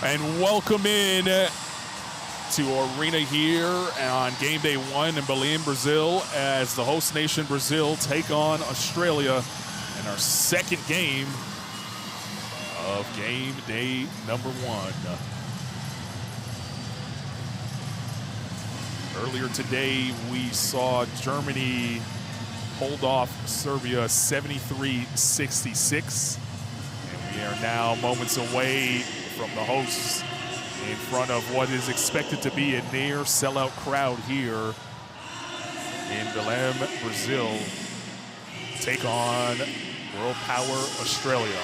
And welcome in to Arena here on game day 1 in Belém, Brazil, as the host nation Brazil take on Australia in our second game of game day number 1. Earlier today, we saw Germany hold off Serbia 73-66. And we are now moments away from the hosts in front of what is expected to be a near sellout crowd here in Belém, Brazil. Take on World Power Australia.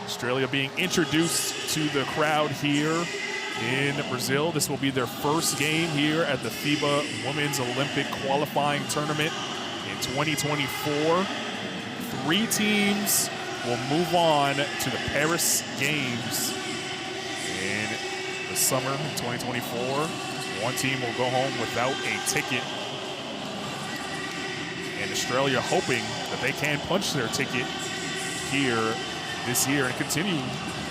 Australia being introduced to the crowd here in Brazil. This will be their first game here at the FIBA Women's Olympic Qualifying Tournament in 2024. 3 teams will move on to the Paris Games in the summer of 2024. 1 team will go home without a ticket. And Australia hoping that they can punch their ticket here this year and continue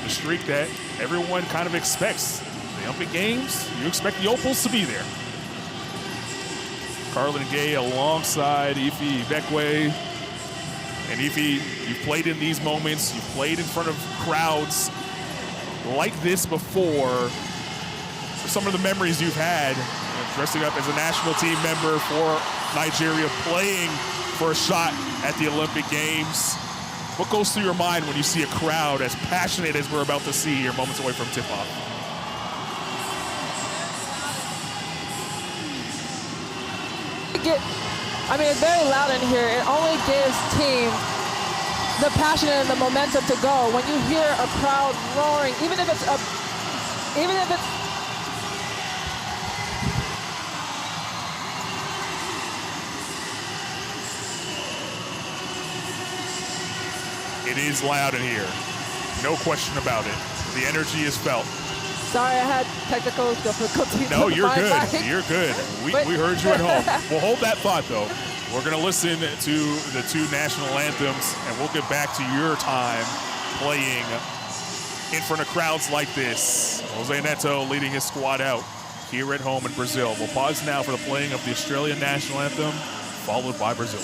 the streak that everyone kind of expects. The Olympic Games, you expect the Opals to be there. Carlin Gay alongside Ife Bekwe. And Ife, you've played in these moments, you've played in front of crowds like this before. For some of the memories you've had, dressing up as a national team member for Nigeria, playing for a shot at the Olympic Games. What goes through your mind when you see a crowd as passionate as we're about to see here moments away from tip-off? It's very loud in here. It only gives teams the passion and the momentum to go. When you hear a crowd roaring, even if it's It is loud in here. No question about it. The energy is felt. Sorry, I had technical difficulties. No, you're good. You're good. We heard you at home. We'll hold that thought, though. We're going to listen to the 2 national anthems, and we'll get back to your time playing in front of crowds like this. Jose Neto leading his squad out here at home in Brazil. We'll pause now for the playing of the Australian national anthem, followed by Brazil.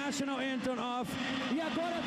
National anthem of E Agora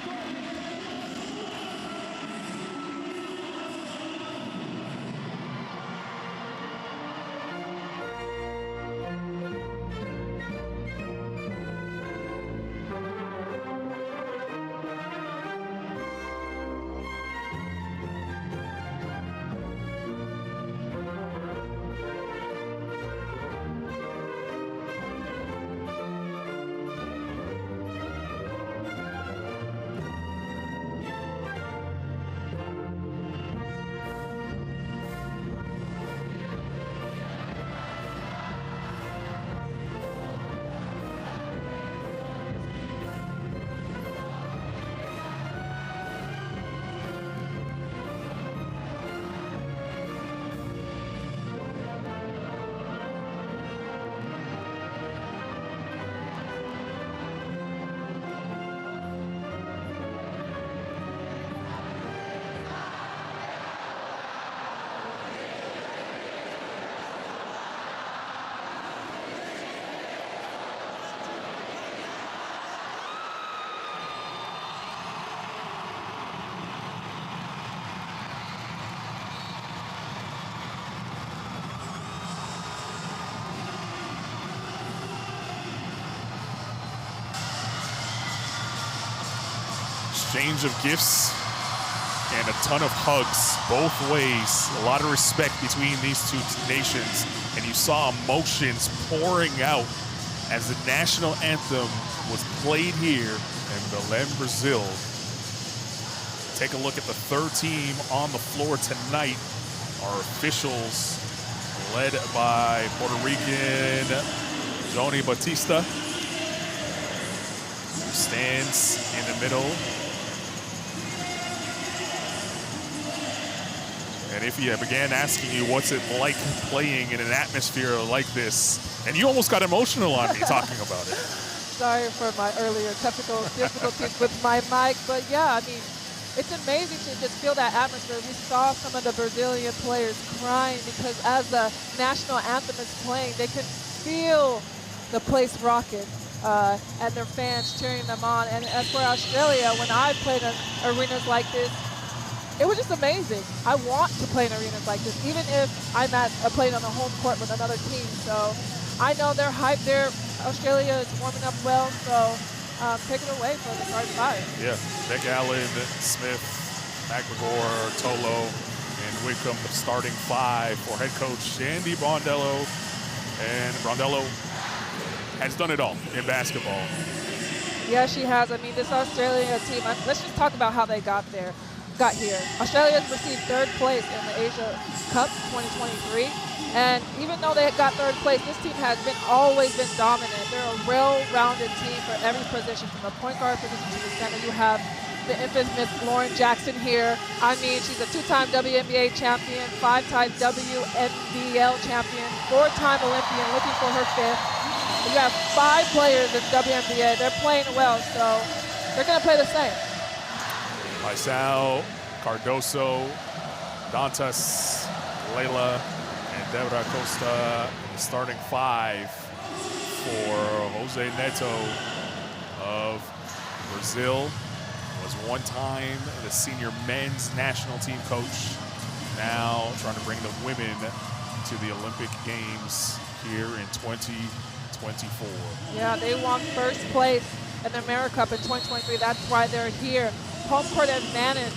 Exchange of gifts and a ton of hugs both ways. A lot of respect between these two nations. And you saw emotions pouring out as the national anthem was played here in Belém, Brazil. Take a look at the third team on the floor tonight. Our officials, led by Puerto Rican Johnny Batista, who stands in the middle. And if you began asking you what's it like playing in an atmosphere like this, and you almost got emotional on me talking about it. Sorry for my earlier technical difficulties with my mic, but yeah, I mean, it's amazing to just feel that atmosphere. We saw some of the Brazilian players crying because as the national anthem is playing, they can feel the place rocking and their fans cheering them on. And as for Australia, when I played in arenas like this, it was just amazing. I want to play in arenas like this, even if I'm playing on the home court with another team. So I know they're hyped there. Australia is warming up well, so take it away for the starting five. Yeah, Beck Allen, Smith, McGregor, Tolo, and Wickham, the starting five for head coach Andy Brondello. And Brondello has done it all in basketball. Yeah, she has. I mean, this Australia team, let's just talk about how they got here. Australia has received third place in the Asia Cup 2023. And even though they got third place, this team has always been dominant. They're a well-rounded team for every position, from the point guard position to the center. You have the infamous Lauren Jackson here. I mean, she's a two-time WNBA champion, five-time WNBL champion, four-time Olympian, looking for her fifth. You have 5 players in WNBA. They're playing well, so they're going to play the same. Paisao, Cardoso, Dantas, Leila, and Debra Costa in the starting five for Jose Neto of Brazil. Was one time the senior men's national team coach. Now trying to bring the women to the Olympic Games here in 2024. Yeah, they won first place in the AmeriCup in 2023. That's why they're here. Home court advantage,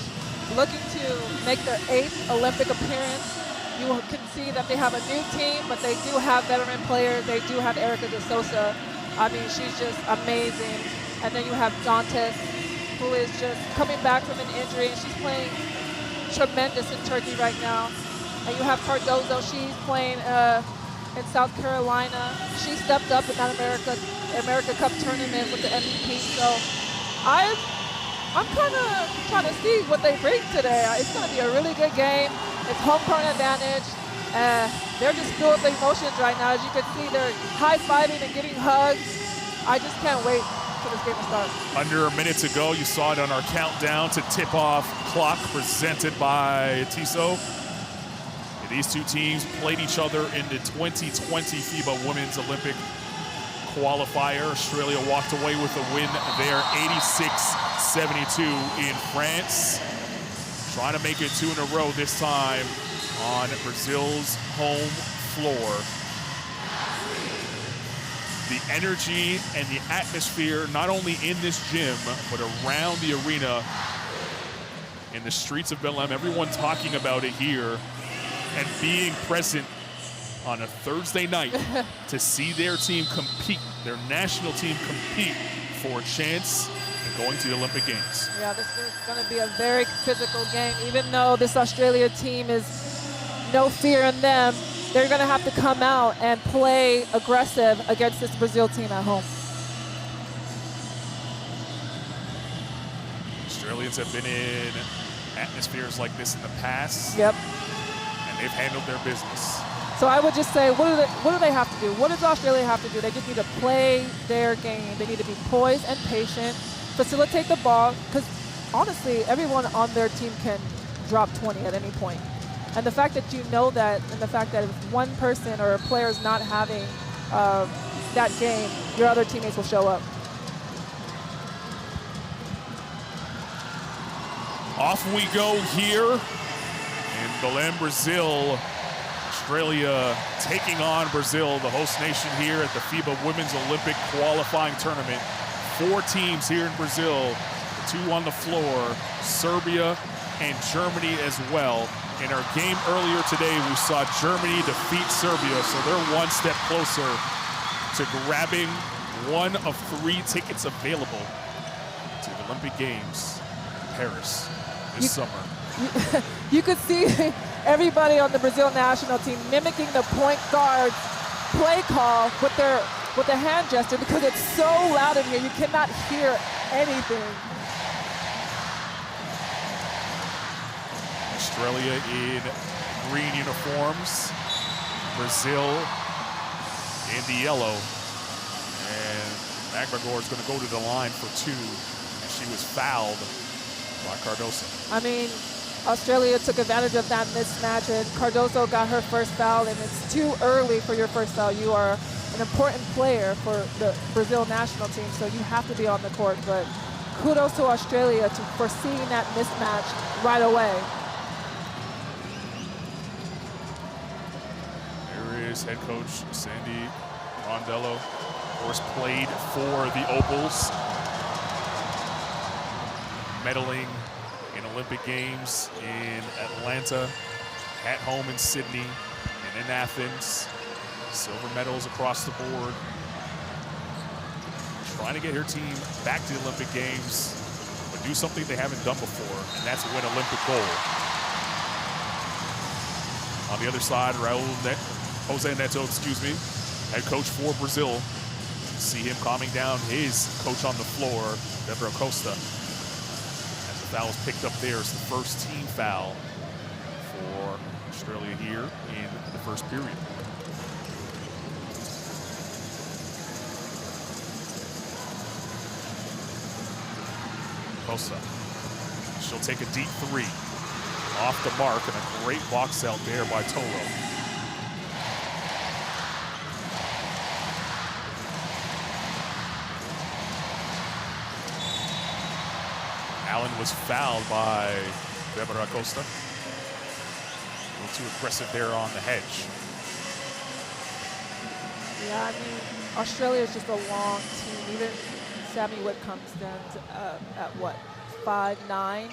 looking to make their 8th Olympic appearance. You can see that they have a new team, but they do have veteran players. They do have Erica de Sosa. I mean, she's just amazing. And then you have Dantas, who is just coming back from an injury, and she's playing tremendous in Turkey right now. And you have Cardozo, she's playing in South Carolina. She stepped up in that America Cup tournament with the MVP. So I'm kind of trying to see what they bring today. It's going to be a really good game. It's home court advantage. They're just filled with emotions right now. As you can see, they're high-fiving and getting hugs. I just can't wait for this game to start. Under a minute to go, you saw it on our countdown to tip-off clock presented by Tissot. These two teams played each other in the 2020 FIBA Women's Olympic qualifier. Australia walked away with a win there, 86-72 in France. Trying to make it 2 in a row this time on Brazil's home floor. The energy and the atmosphere, not only in this gym, but around the arena, in the streets of Belém, everyone talking about it here, and being present on a Thursday night to see their team compete, their national team compete for a chance in going to the Olympic Games. Yeah, this is going to be a very physical game. Even though this Australia team is no fear in them, they're going to have to come out and play aggressive against this Brazil team at home. Australians have been in atmospheres like this in the past. Yep. And they've handled their business. So I would just say, what do they have to do? What does Australia have to do? They just need to play their game. They need to be poised and patient, facilitate the ball, because honestly, everyone on their team can drop 20 at any point. And the fact that you know that, and the fact that if one person or a player is not having that game, your other teammates will show up. Off we go here in Belém, Brazil. Australia taking on Brazil, the host nation here at the FIBA Women's Olympic Qualifying Tournament. 4 teams here in Brazil 2 on the floor, Serbia and Germany as well. In our game earlier today, we saw Germany defeat Serbia, so they're one step closer to grabbing one of 3 tickets available to the Olympic Games in Paris this summer. You could see everybody on the Brazil national team mimicking the point guard's play call with the hand gesture because it's so loud in here, you cannot hear anything. Australia in green uniforms, Brazil in the yellow. And McGregor is going to go to the line for 2, and she was fouled by Cardoso. I mean, Australia took advantage of that mismatch, and Cardoso got her first foul, and it's too early for your first foul. You are an important player for the Brazil national team, so you have to be on the court. But kudos to Australia for seeing that mismatch right away. There is head coach Sandy Rondello, of course, played for the Opals, medaling in Olympic Games in Atlanta, at home in Sydney, and in Athens. Silver medals across the board. Trying to get her team back to the Olympic Games, but do something they haven't done before, and that's win Olympic gold. On the other side, Jose Neto, head coach for Brazil. See him calming down his coach on the floor, Debra Costa. As the foul is picked up there, it's the first team foul for Australia here in the first period. Costa, she'll take a deep 3. Off the mark, and a great box out there by Tolo. Allen was fouled by Debra Costa. A little too aggressive there on the hedge. Yeah, I mean, Australia is just a long team. Even Sammy Whitcomb stands at what, 5'9",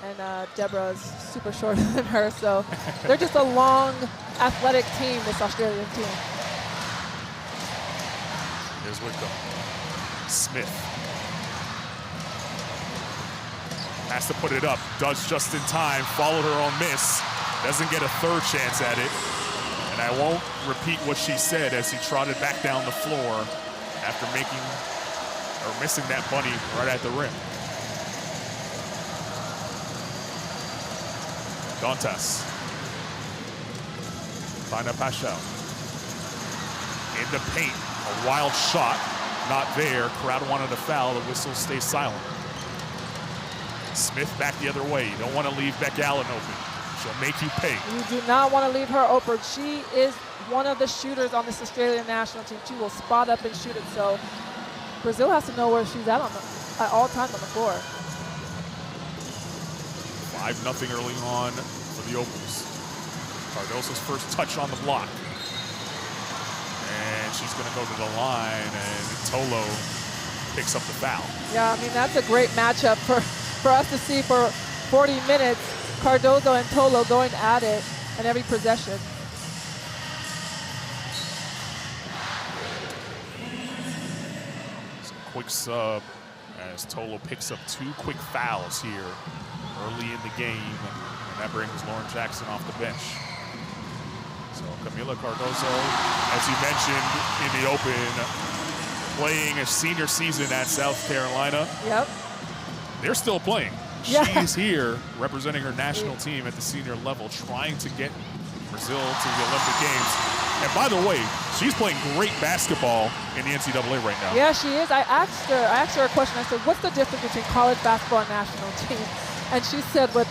and Deborah's super shorter than her, so they're just a long, athletic team, this Australian team. Here's Whitcomb. Smith has to put it up, does just in time, followed her own miss, doesn't get a third chance at it. And I won't repeat what she said as he trotted back down the floor after missing that bunny right at the rim. Dantas. Tina Paschal. In the paint, a wild shot, not there. Crowd wanted a foul, the whistle stays silent. Smith back the other way. You don't want to leave Beck Allen open. She'll make you pay. You do not want to leave her open. She is one of the shooters on this Australian national team. She will spot up and shoot it, so Brazil has to know where she's at all times on the floor. 5-0 early on for the Opals. Cardoso's first touch on the block. And she's going to go to the line, and Tolo picks up the foul. Yeah, I mean, that's a great matchup for us to see for 40 minutes. Cardoso and Tolo going at it in every possession. Quick sub as Tolo picks up 2 quick fouls here early in the game, and that brings Lauren Jackson off the bench. So Camila Cardoso, as you mentioned in the open, playing a senior season at South Carolina. Yep. They're still playing. Yeah. She's here representing her national team at the senior level, trying to get Brazil to the Olympic Games. And by the way, she's playing great basketball in the NCAA right now. Yeah, she is. I asked her a question. I said, what's the difference between college basketball and national team? And she said with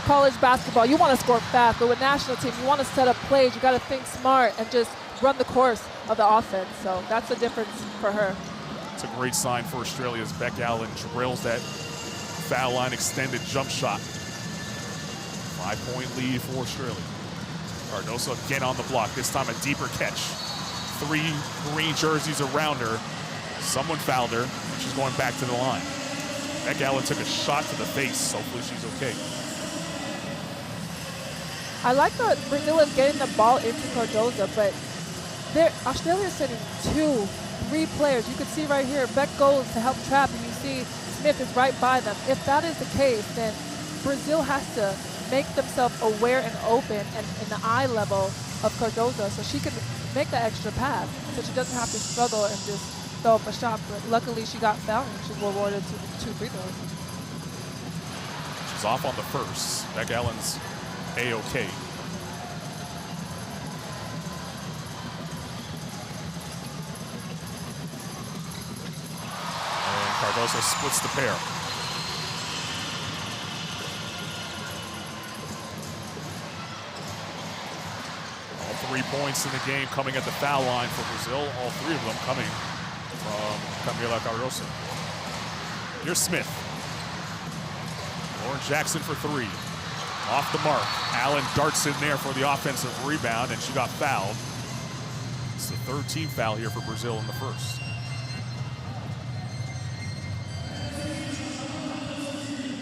college basketball, you want to score fast, but with national team, you want to set up plays. You got to think smart and just run the course of the offense. So that's the difference for her. It's a great sign for Australia as Beck Allen drills that foul line extended jump shot. 5-point lead for Australia. Cardoso again on the block, this time a deeper catch. 3 green jerseys around her. Someone fouled her. She's going back to the line. Beck Allen took a shot to the face. Hopefully she's okay. I like that Brazil is getting the ball into Cardoso, but Australia's sending 2, 3 players. You can see right here, Beck goes to help trap, and you see Smith is right by them. If that is the case, then Brazil has to make themselves aware and open and in the eye level of Cardoso so she can make that extra pass so she doesn't have to struggle and just throw up a shot. But luckily she got fouled and she's rewarded 2 free throws. She's off on the first. Beck Allen's A-OK. And Cardoso splits the pair. All 3 points in the game coming at the foul line for Brazil. All 3 of them coming from Camila Cardoso. Here's Smith. Lauren Jackson for 3. Off the mark. Allen darts in there for the offensive rebound, and she got fouled. It's the 3rd team foul here for Brazil in the first.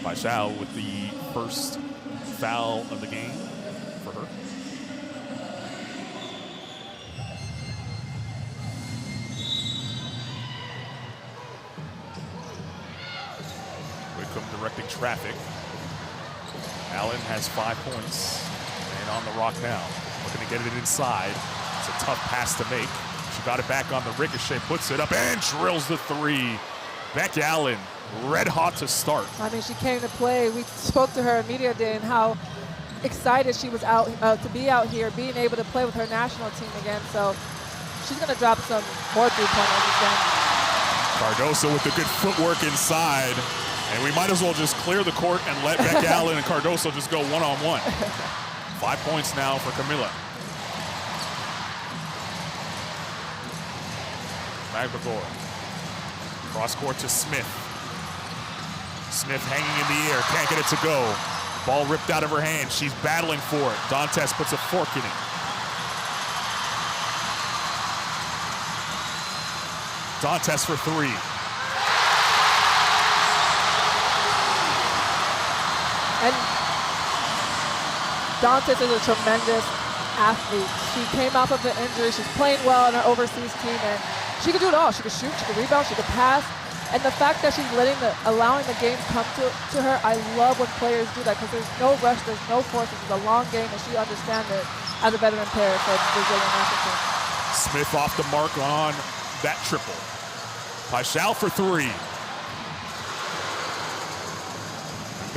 Paixão with the first foul of the game for her. Whitcomb directing traffic. Allen has 5 points and on the rock now. Looking to get it inside. It's a tough pass to make. She got it back on the ricochet, puts it up and drills the 3. Beck Allen, red hot to start. I mean, she came to play. We spoke to her in media day and how excited she was out to be out here, being able to play with her national team again. So she's going to drop some more 3-pointers again. Cardoso with the good footwork inside. And we might as well just clear the court and let Beck Allen and Cardoso just go one-on-one. 5 points now for Camila. Magbagor. Cross court to Smith. Smith hanging in the air, can't get it to go. Ball ripped out of her hand, she's battling for it. Dantes puts a fork in it. Dantes for 3. And Dantes is a tremendous athlete. She came off of an injury. She's playing well on her overseas team, and she could do it all. She could shoot, she could rebound, she could pass. And the fact that she's allowing the game come to her, I love when players do that because there's no rush, there's no force. It's a long game, and she understands it as a veteran player for the Brazilian national team. Smith off the mark on that triple. Paixão for 3.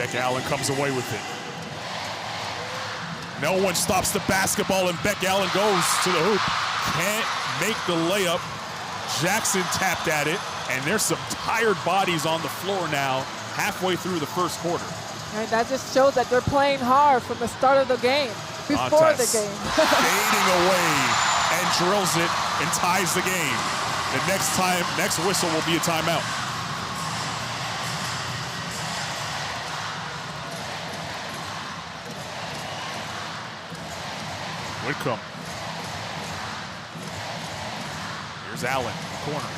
Beck Allen comes away with it. No one stops the basketball, and Beck Allen goes to the hoop. Can't make the layup. Jackson tapped at it, and there's some tired bodies on the floor now, halfway through the first quarter. And that just shows that they're playing hard from the start of the game, before the game. Fading away and drills it and ties the game. The next whistle will be a timeout. Whitcomb. Here's Allen in the corner.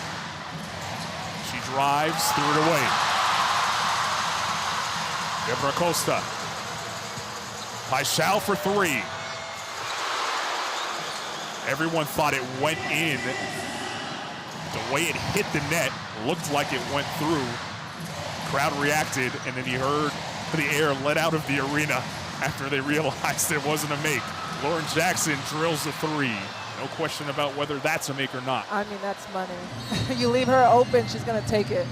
She drives, threw it away. Debra Costa. Paixão for 3. Everyone thought it went in. The way it hit the net looked like it went through. Crowd reacted, and then you heard the air let out of the arena after they realized it wasn't a make. Lauren Jackson drills the 3. No question about whether that's a make or not. I mean, that's money. You leave her open, she's going to take it.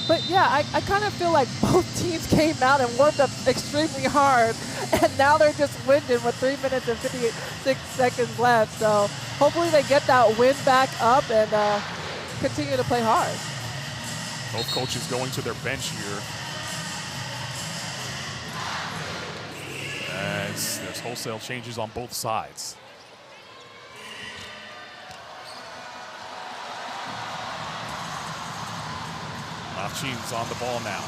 But yeah, I kind of feel like both teams came out and worked up extremely hard, and now they're just winded with 3 minutes and 56 seconds left. So hopefully they get that wind back up and continue to play hard. Both coaches going to their bench here. As there's wholesale changes on both sides. Machín's on the ball now.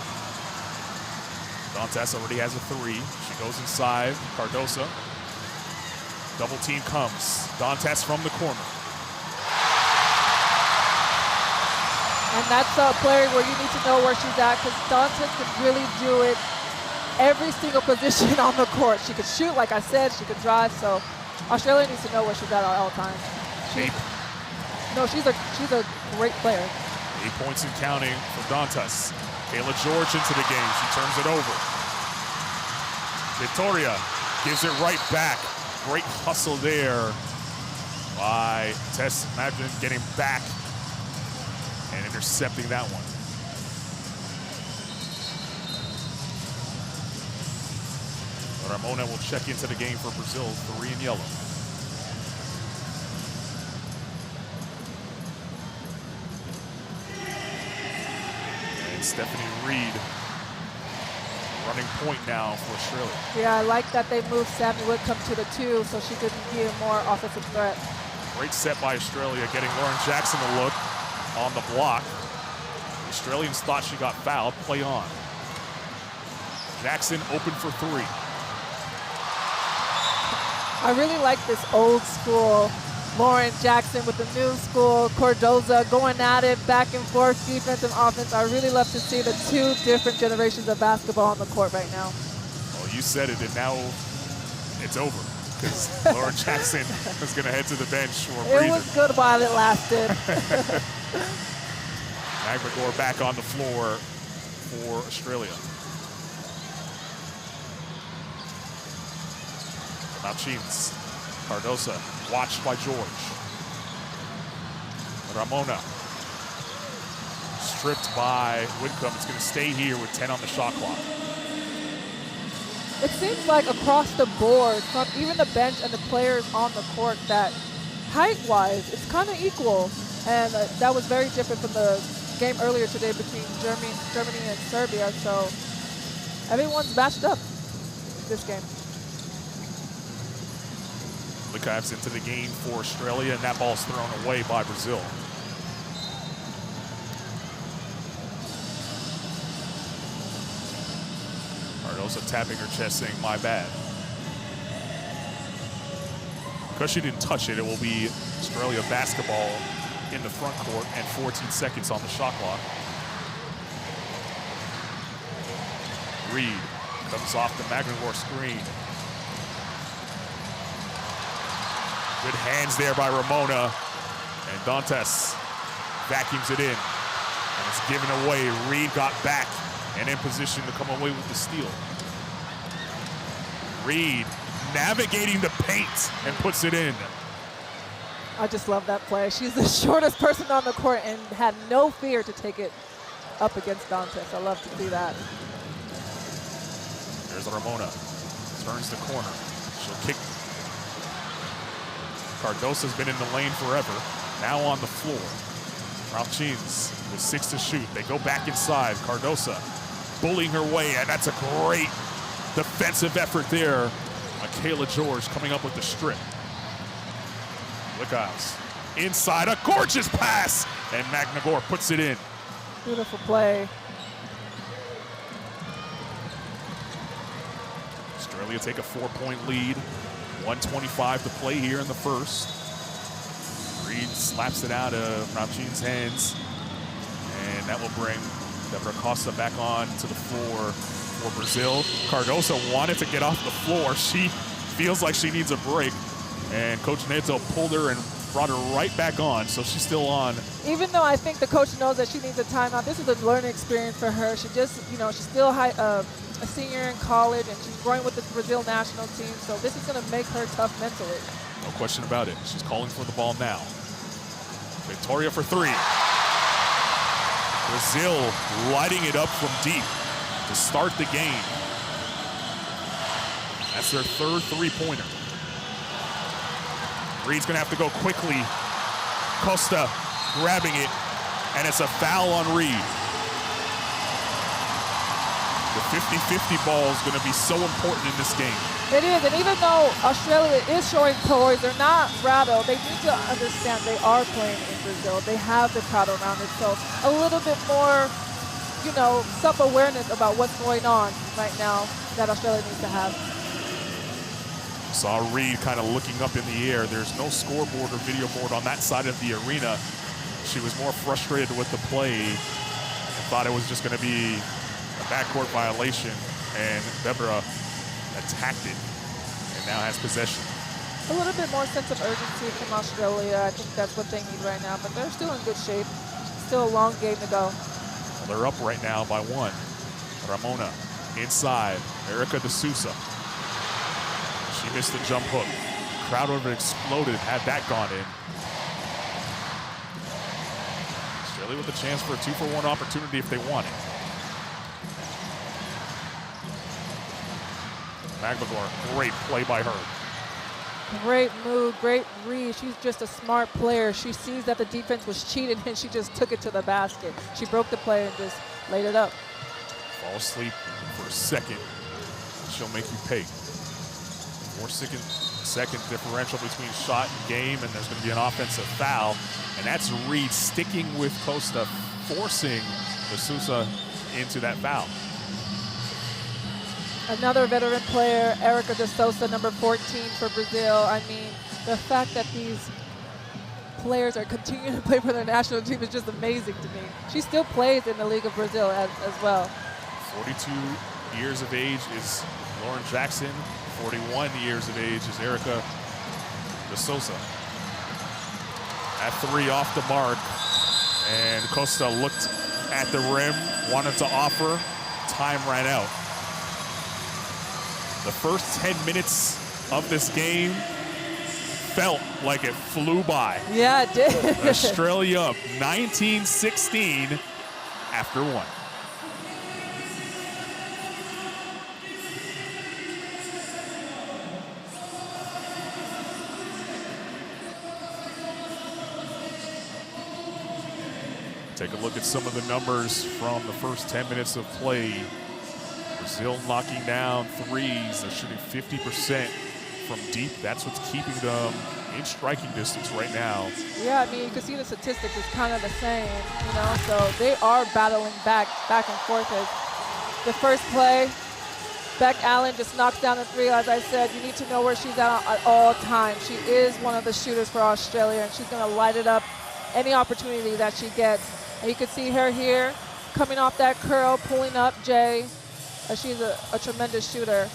Dantes already has a 3. She goes inside. Cardoso. Double team comes. Dantes from the corner. And that's a player where you need to know where she's at because Dantas can really do it every single position on the court. She could shoot, like I said, she could drive, so Australia needs to know where she's at all times. She's a great player. 8 points and counting for Dantas. Kayla George into the game. She turns it over. Victoria gives it right back. Great hustle there by Tess Magdalene getting back and intercepting that one. Ramona will check into the game for Brazil, 3 in yellow. And Stephanie Reed running point now for Australia. Yeah, I like that they moved Sammy Whitcomb to the 2 so she could be a more offensive threat. Great set by Australia, getting Lauren Jackson a look on the block. The Australians thought she got fouled. Play on. Jackson open for 3. I really like this old school Lauren Jackson with the new school Cardoza going at it, back and forth, defense and offense. I really love to see the 2 different generations of basketball on the court right now. Well, you said it, and now it's over because Lauren Jackson is going to head to the bench for a breather. It was good while it lasted. McGregor back on the floor for Australia. Malchines, Cardosa, watched by George. Ramona, stripped by Whitcomb. It's going to stay here with 10 on the shot clock. It seems like across the board, from even the bench and the players on the court, that height-wise, it's kind of equal. And that was very different from the game earlier today between Germany and Serbia. So everyone's matched up this game. Cavs into the game for Australia, and that ball's thrown away by Brazil. Cardosa tapping her chest saying, my bad. Because she didn't touch it, it will be Australia basketball in the front court and 14 seconds on the shot clock. Reed comes off the McGregor screen. Good hands there by Ramona, and Dantas vacuums it in, and it's given away. Reed got back and in position to come away with the steal. Reed navigating the paint and puts it in. I just love that play. She's the shortest person on the court and had no fear to take it up against Dantas. I love to see that. There's Ramona, turns the corner. She'll kick. Cardosa's been in the lane forever. Now on the floor. Malchines with 6 to shoot. They go back inside. Cardosa bullying her way, and that's a great defensive effort there. Michaela George coming up with the strip. Look out. Inside, a gorgeous pass, and McGregor puts it in. Beautiful play. Australia take a 4-point lead. 1:25 to play here in the first. Reed slaps it out of Malchines' hands, and that will bring Deborah Costa back on to the floor for Brazil. Cardosa wanted to get off the floor. She feels like she needs a break, and Coach Neto pulled her and brought her right back on, so she's still on. Even though I think the coach knows that she needs a timeout, this is a learning experience for her. She just, she's still a senior in college, and she's growing with the Brazil national team, so this is going to make her tough mentally. No question about it. She's calling for the ball now. Victoria for 3. Brazil lighting it up from deep to start the game. That's their 3rd 3-pointer. Reed's going to have to go quickly. Costa grabbing it, and it's a foul on Reed. The 50-50 ball is going to be so important in this game. It is, and even though Australia is showing poise, they're not rattled. They need to understand they are playing in Brazil. They have the crowd around it, so a little bit more, self-awareness about what's going on right now that Australia needs to have. Saw Reed kind of looking up in the air. There's no scoreboard or video board on that side of the arena. She was more frustrated with the play and thought it was just going to be a backcourt violation, and Bebra attacked it and now has possession. A little bit more sense of urgency from Australia. I think that's what they need right now, but they're still in good shape. Still a long game to go. Well, they're up right now by 1. Ramona inside. Erica De Sousa. She missed the jump hook. Crowd over exploded had that gone in. Australia with a chance for a 2-for-1 opportunity if they want it. Magmagor, great play by her. Great move, great read. She's just a smart player. She sees that the defense was cheating and she just took it to the basket. She broke the play and just laid it up. Fall asleep for a second. She'll make you pay. 4-second differential between shot and game, and there's going to be an offensive foul. And that's Reed sticking with Costa, forcing De Sousa into that foul. Another veteran player, Erica De Sousa, number 14 for Brazil. I mean, the fact that these players are continuing to play for their national team is just amazing to me. She still plays in the League of Brazil as well. 42 years of age is Lauren Jackson. 41 years of age is Erica De Sousa. At 3 off the mark, and Costa looked at the rim, wanted to offer, time ran out. The first 10 minutes of this game felt like it flew by. Yeah, it did. Australia up 19-16 after 1. Take a look at some of the numbers from the first 10 minutes of play. Brazil knocking down threes. They're shooting 50% from deep. That's what's keeping them in striking distance right now. Yeah, I mean, you can see the statistics is kind of the same, you know, so they are battling back and forth. As the first play, Beck Allen just knocks down a 3. As I said, you need to know where she's at all times. She is one of the shooters for Australia, and she's going to light it up any opportunity that she gets. And you can see her here coming off that curl, pulling up Jay. She's a tremendous shooter.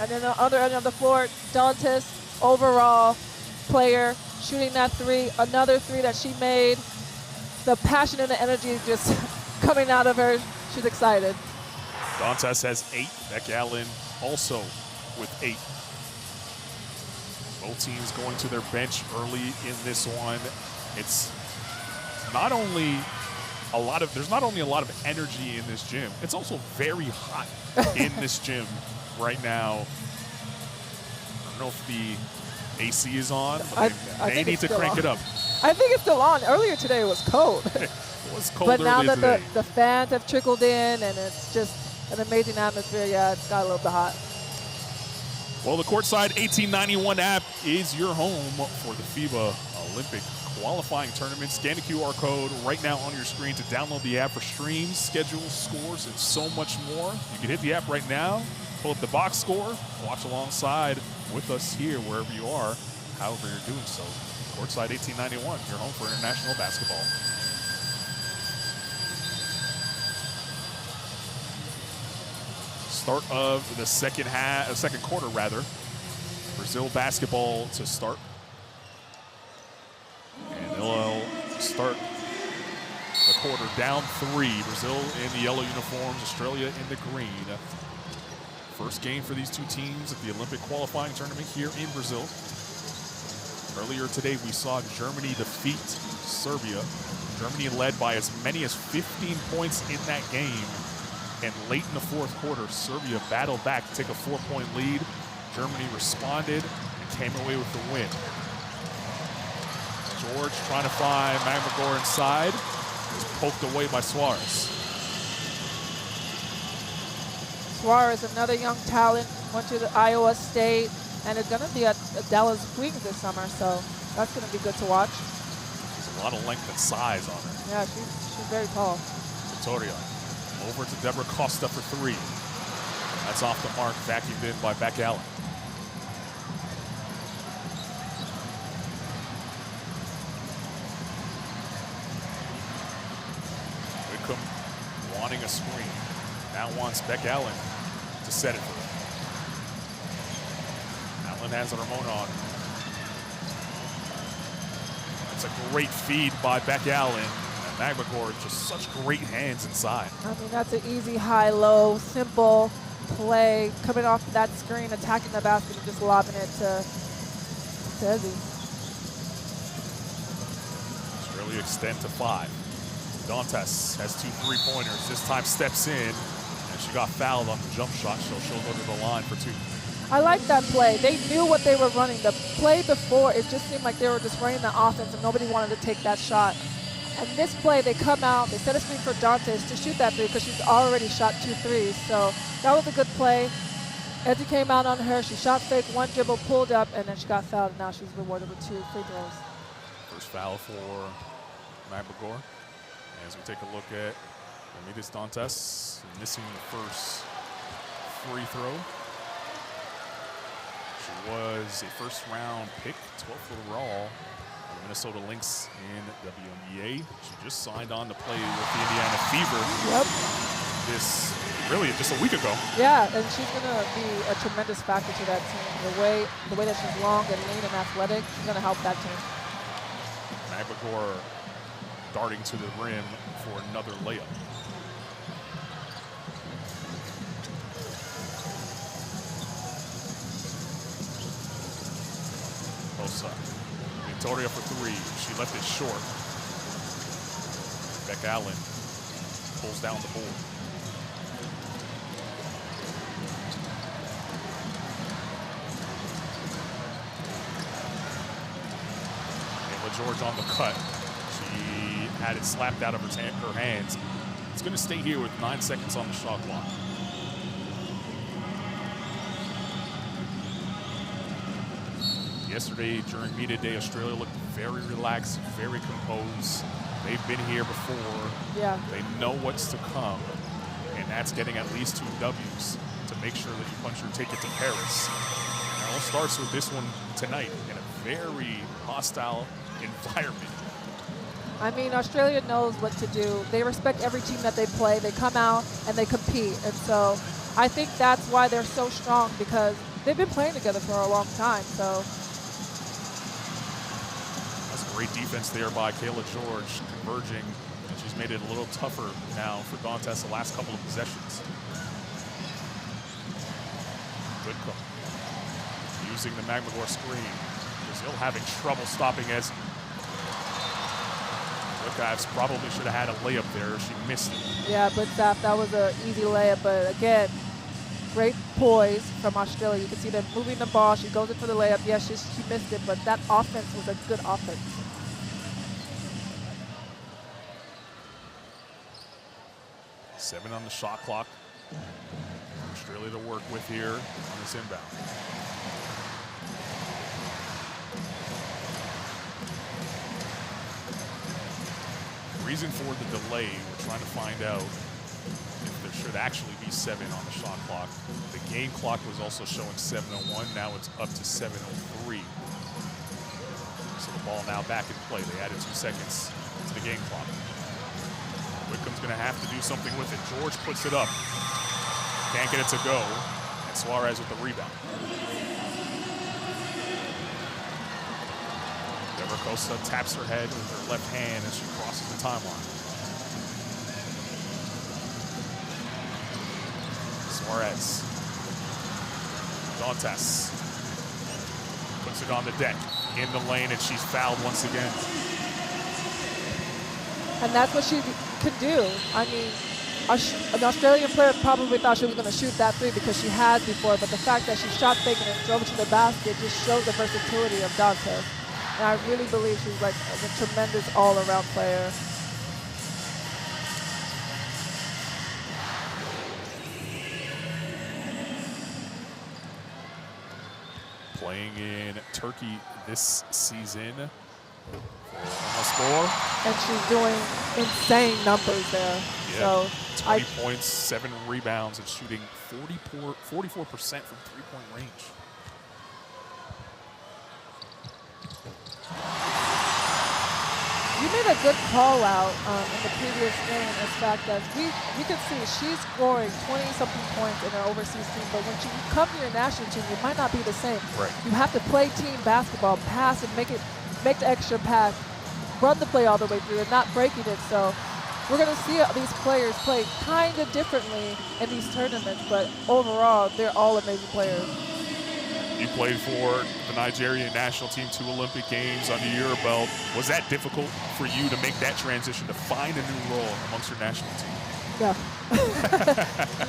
And then the other end of the floor, Dantas, overall player, shooting that 3. Another 3 that she made. The passion and the energy just coming out of her. She's excited. Dantas has 8. Beck Allen also with 8. Both teams going to their bench early in this one. It's not only there's not only a lot of energy in this gym, it's also very hot in this gym right now. I don't know if the AC is on, but they need to crank it up. I think it's still on. Earlier today it was cold. It was cold but now that today. the fans have trickled in and it's just an amazing atmosphere, yeah, it's got a little bit hot. Well, the Courtside 1891 app is your home for the FIBA Olympic qualifying tournament. Scan the QR code right now on your screen to download the app for streams, schedules, scores, and so much more. You can hit the app right now, pull up the box score, watch alongside with us here wherever you are, however you're doing so. Courtside 1891, your home for international basketball. Start of the second quarter rather. Brazil basketball to start. And they'll start the quarter down 3. Brazil in the yellow uniforms, Australia in the green. First game for these two teams at the Olympic qualifying tournament here in Brazil. Earlier today, we saw Germany defeat Serbia. Germany led by as many as 15 points in that game. And late in the fourth quarter, Serbia battled back to take a 4-point lead. Germany responded and came away with the win. George trying to find Magmagor inside. Is poked away by Suarez. Suarez, another young talent, went to the Iowa State, and is going to be at Dallas Wings this summer, so that's going to be good to watch. There's a lot of length and size on her. Yeah, she's very tall. Victoria over to Deborah Costa for 3. That's off the mark, vacuumed in by Beck Allen. running a screen. Now wants Beck Allen to set it for him. Allen has Ramon on. It's a great feed by Beck Allen. And Magmagor, just such great hands inside. I mean, that's an easy high-low, simple play. Coming off that screen, attacking the basket, and just lobbing it to Ezzy. Australia extend to 5. Dantas has 2 3-pointers. This time steps in, and she got fouled on the jump shot, so she'll go to the line for 2. I like that play. They knew what they were running. The play before, it just seemed like they were just running the offense and nobody wanted to take that shot. And this play, they come out, they set a screen for Dantas to shoot that 3 because she's already shot 2 threes. So that was a good play. Ezzy came out on her. She shot fake, 1 dribble, pulled up, and then she got fouled. And now she's rewarded with 2 free throws. First foul for Magmagor. As we take a look at Amidas Dantas missing the first free throw. She was a first-round pick, 12th overall, on the Minnesota Lynx in WNBA. She just signed on to play with the Indiana Fever. Yep. This really just a week ago. Yeah, and she's gonna be a tremendous factor to that team. The way that she's long and lean and athletic, she's gonna help that team. Magmagor darting to the rim for another layup. Bosa. Victoria for 3. She left it short. Beck Allen pulls down the board. George on the cut. She had it slapped out of her hands. It's going to stay here with 9 seconds on the shot clock. Yesterday during media day, Australia looked very relaxed, very composed. They've been here before. Yeah. They know what's to come, and that's getting at least 2 W's to make sure that you punch your ticket to Paris. And it all starts with this one tonight in a very hostile environment. I mean, Australia knows what to do. They respect every team that they play. They come out and they compete. And so I think that's why they're so strong, because they've been playing together for a long time. So that's great defense there by Kayla George, converging, and she's made it a little tougher now for Dantas the last couple of possessions. Good cook. Using the Magmagor screen. Brazil having trouble stopping Ezzy. Ives probably should have had a layup there. She missed it. Yeah, but that was an easy layup. But again, great poise from Australia. You can see them moving the ball. She goes in for the layup. Yes, she missed it, but that offense was a good offense. Seven on the shot clock. Australia to work with here on this inbound. Reason for the delay, we're trying to find out if there should actually be 7 on the shot clock. The game clock was also showing 7:01. Now it's up to 7:03. So the ball now back in play. They added 2 seconds to the game clock. Wickham's going to have to do something with it. George puts it up. Can't get it to go. And Suarez with the rebound. Costa taps her head with her left hand as she crosses the timeline. Suarez. Dantas puts it on the deck in the lane, and she's fouled once again. And that's what she could do. I mean, an Australian player probably thought she was going to shoot that 3 because she has before, but the fact that she shot fake and drove it to the basket just shows the versatility of Dantas. And I really believe she's like a tremendous all-around player. Playing in Turkey this season for almost 4. And she's doing insane numbers there. Yeah. So 20 points, 7 rebounds, and shooting 44% from three-point range. You made a good call out in the previous game as fact that we could see she's scoring 20-something points in her overseas team, but when you come to your national team, it might not be the same. Right. You have to play team basketball, pass and make the extra pass, run the play all the way through and not breaking it. So we're going to see these players play kind of differently in these tournaments, but overall, they're all amazing players. You played for the Nigerian national team, 2 Olympic Games under your belt. Was that difficult for you to make that transition, to find a new role amongst your national team? No.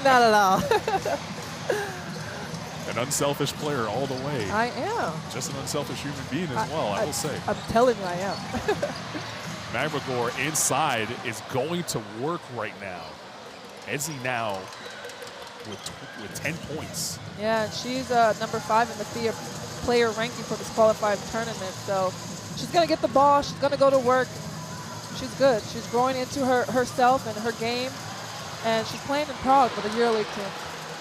Not at all. An unselfish player all the way. I am. Just an unselfish human being as well, I will say. I'm telling you I am. Magbagor inside is going to work right now. Ezzy now with 10 points. Yeah, she's number 5 in the FIBA player ranking for this qualifying tournament. So she's going to get the ball. She's going to go to work. She's good. She's growing into herself and her game. And she's playing in Prague for the EuroLeague team.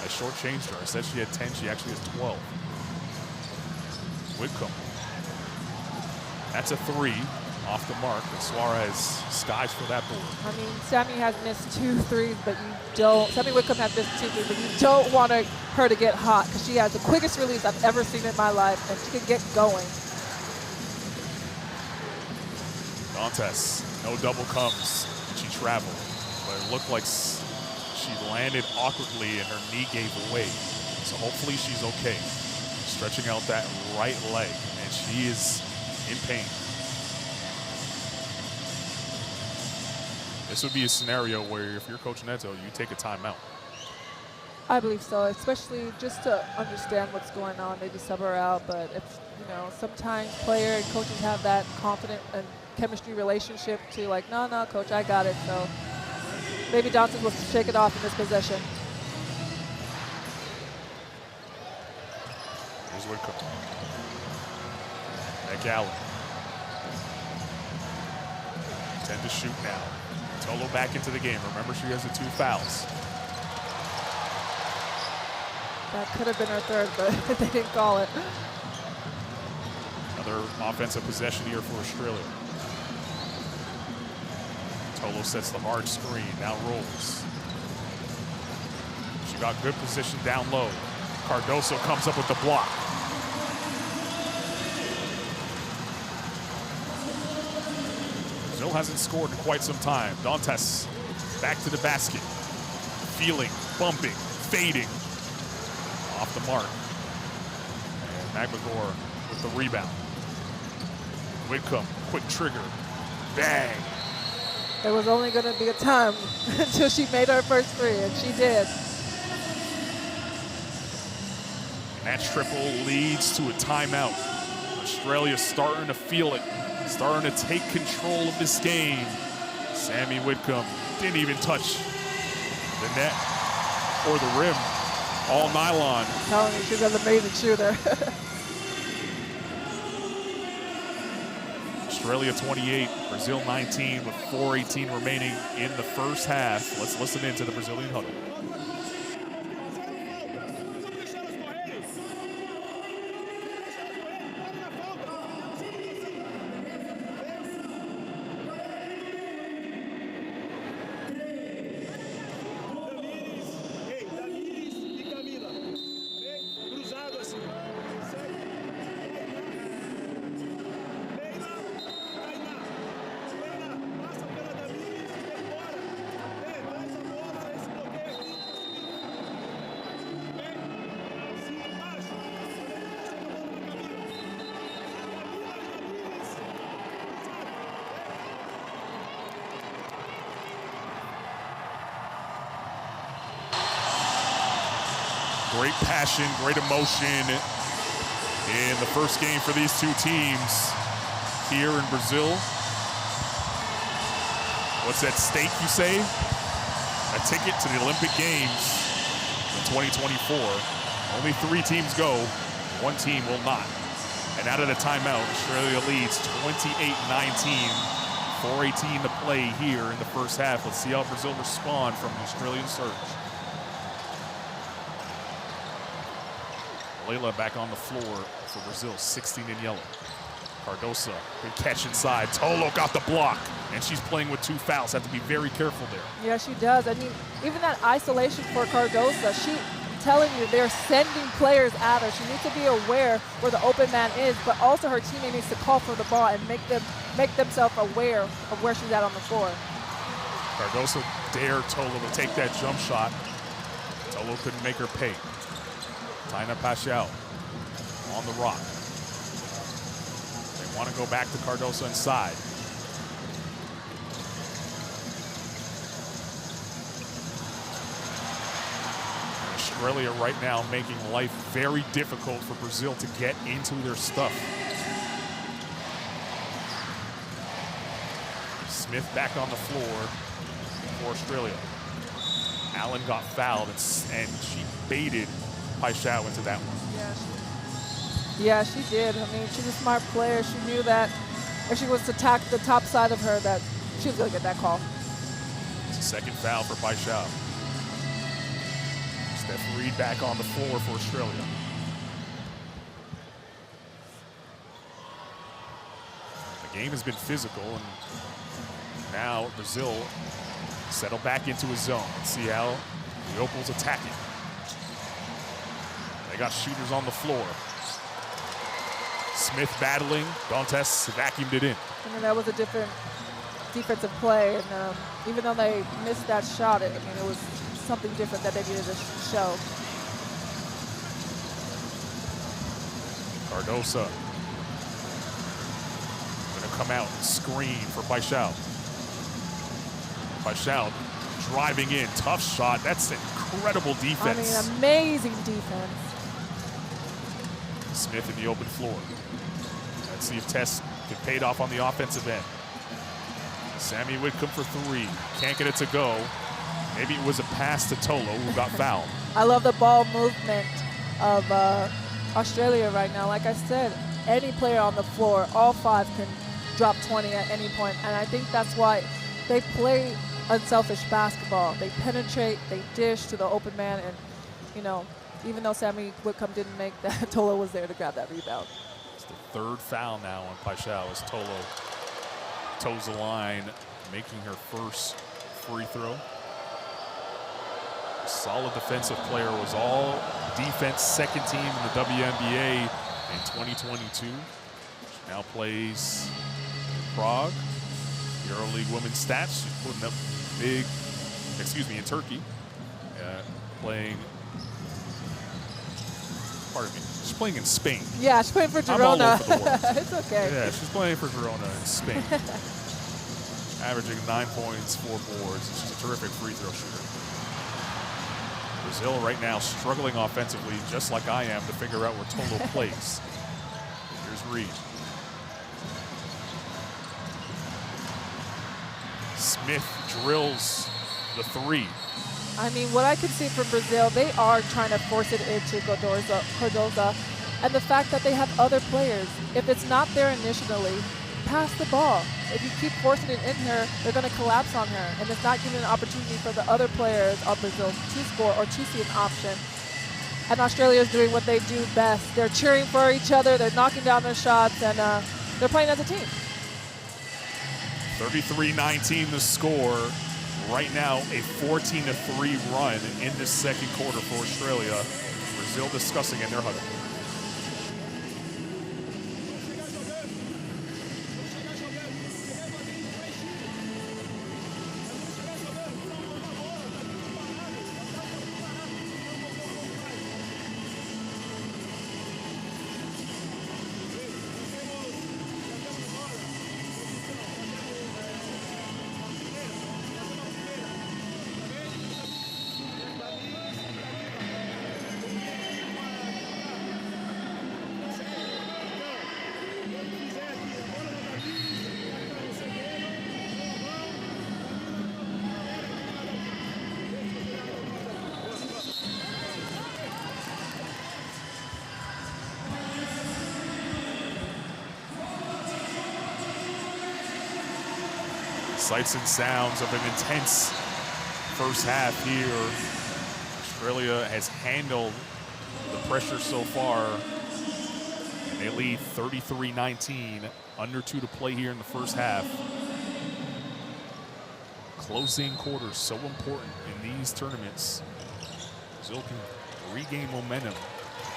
I shortchanged her. I said she had 10. She actually has 12. Whitcomb. That's a 3 off the mark. And Suarez skies for that board. I mean, Sammy has missed 2 threes, but you don't. Sammy Whitcomb has missed 2 threes, but you don't want her to get hot because she has the quickest release I've ever seen in my life, and she can get going. Dantes, no double comes. She traveled, but it looked like she landed awkwardly and her knee gave away. So hopefully she's okay. Stretching out that right leg, and she is in pain. This would be a scenario where if you're Coach Neto, you take a timeout. I believe so, especially just to understand what's going on, maybe sub her out. But if, sometimes player and coaches have that confident and chemistry relationship to like, no, coach, I got it. So maybe Johnson will shake it off in this possession. Here's Whitcomb. McAllen. 10 to shoot now. Tolo back into the game. Remember, she has the 2 fouls. That could have been her 3rd, but they didn't call it. Another offensive possession here for Australia. Tolo sets the hard screen, now rolls. She got good position down low. Cardoso comes up with the block. Brazil hasn't scored in quite some time. Dantes back to the basket. Feeling, bumping, fading. Off the mark. And Magbagor with the rebound. Whitcomb, quick trigger. Bang. There was only going to be a time until she made her first 3, and she did. And that triple leads to a timeout. Australia starting to feel it, starting to take control of this game. Sammy Whitcomb didn't even touch the net or the rim. All nylon. I'm telling you, she's an amazing shooter. Australia 28, Brazil 19 with 4:18 remaining in the first half. Let's listen into the Brazilian huddle. Great passion, great emotion in the first game for these 2 teams here in Brazil. What's at stake, you say? A ticket to the Olympic Games in 2024. Only 3 teams go, 1 team will not. And out of the timeout, Australia leads 28-19. 4:18 to play here in the first half. Let's see how Brazil respond from the Australian surge. Layla back on the floor for Brazil, 16 in yellow. Cardoso, good catch inside. Tolo got the block, and she's playing with 2 fouls. Have to be very careful there. Yeah, she does. I mean, even that isolation for Cardoso, I'm telling you, they're sending players at her. She needs to be aware where the open man is, but also her teammate needs to call for the ball and make themselves aware of where she's at on the floor. Cardoso dared Tolo to take that jump shot. Tolo couldn't make her pay. Taina Paschal on the rock. They want to go back to Cardoso inside. Australia right now making life very difficult for Brazil to get into their stuff. Smith back on the floor for Australia. Allen got fouled, and she baited Paixão into that one. Yeah, she did. I mean, she's a smart player. She knew that if she was to attack the top side of her, that she was going to get that call. It's a second foul for Paixão. Steph Reed back on the floor for Australia. The game has been physical, and now Brazil settle back into a zone. Let's see how the Opals attacking. They got shooters on the floor. Smith battling. Dantes vacuumed it in. I mean, that was a different defensive play, and even though they missed that shot, it was something different that they needed to show. Cardoso gonna come out and screen for Paixão. Paixão driving in, tough shot. That's incredible defense. I mean, amazing defense. Smith in the open floor. Let's see if Tess can pay it off on the offensive end. Sammy Whitcomb for 3. Can't get it to go. Maybe it was a pass to Tolo, who got fouled. I love the ball movement of Australia right now. Like I said, any player on the floor, all 5 can drop 20 at any point. And I think that's why they play unselfish basketball. They penetrate, they dish to the open man, and, even though Sammy Whitcomb didn't make that, Tolo was there to grab that rebound. It's the 3rd foul now on Paixão as Tolo toes the line, making her first free throw. Solid defensive player, was all defense second team in the WNBA in 2022. She now plays in Prague, EuroLeague women's stats. She's putting up big, in Turkey, playing, pardon me, she's playing in Spain. Yeah, she's playing for Girona. I'm all over the world. It's okay. Yeah, she's playing for Girona in Spain. Averaging 9 points, 4 boards. She's a terrific free throw shooter. Brazil right now struggling offensively, just like I am, to figure out where Tolo plays. Here's Reed. Smith drills the 3. I mean, what I can see from Brazil, they are trying to force it into Cardoso, and the fact that they have other players. If it's not there initially, pass the ball. If you keep forcing it in her, they're going to collapse on her, and it's not giving an opportunity for the other players of Brazil to score or to see an option. And Australia is doing what they do best. They're cheering for each other, they're knocking down their shots, and they're playing as a team. 33-19 the score. Right now, a 14-3 run in the second quarter for Australia. Brazil discussing in their huddle. Sights and sounds of an intense first half here. Australia has handled the pressure so far. And They lead 33-19, under 2 to play here in the first half. Closing quarters so important in these tournaments. Brazil can regain momentum,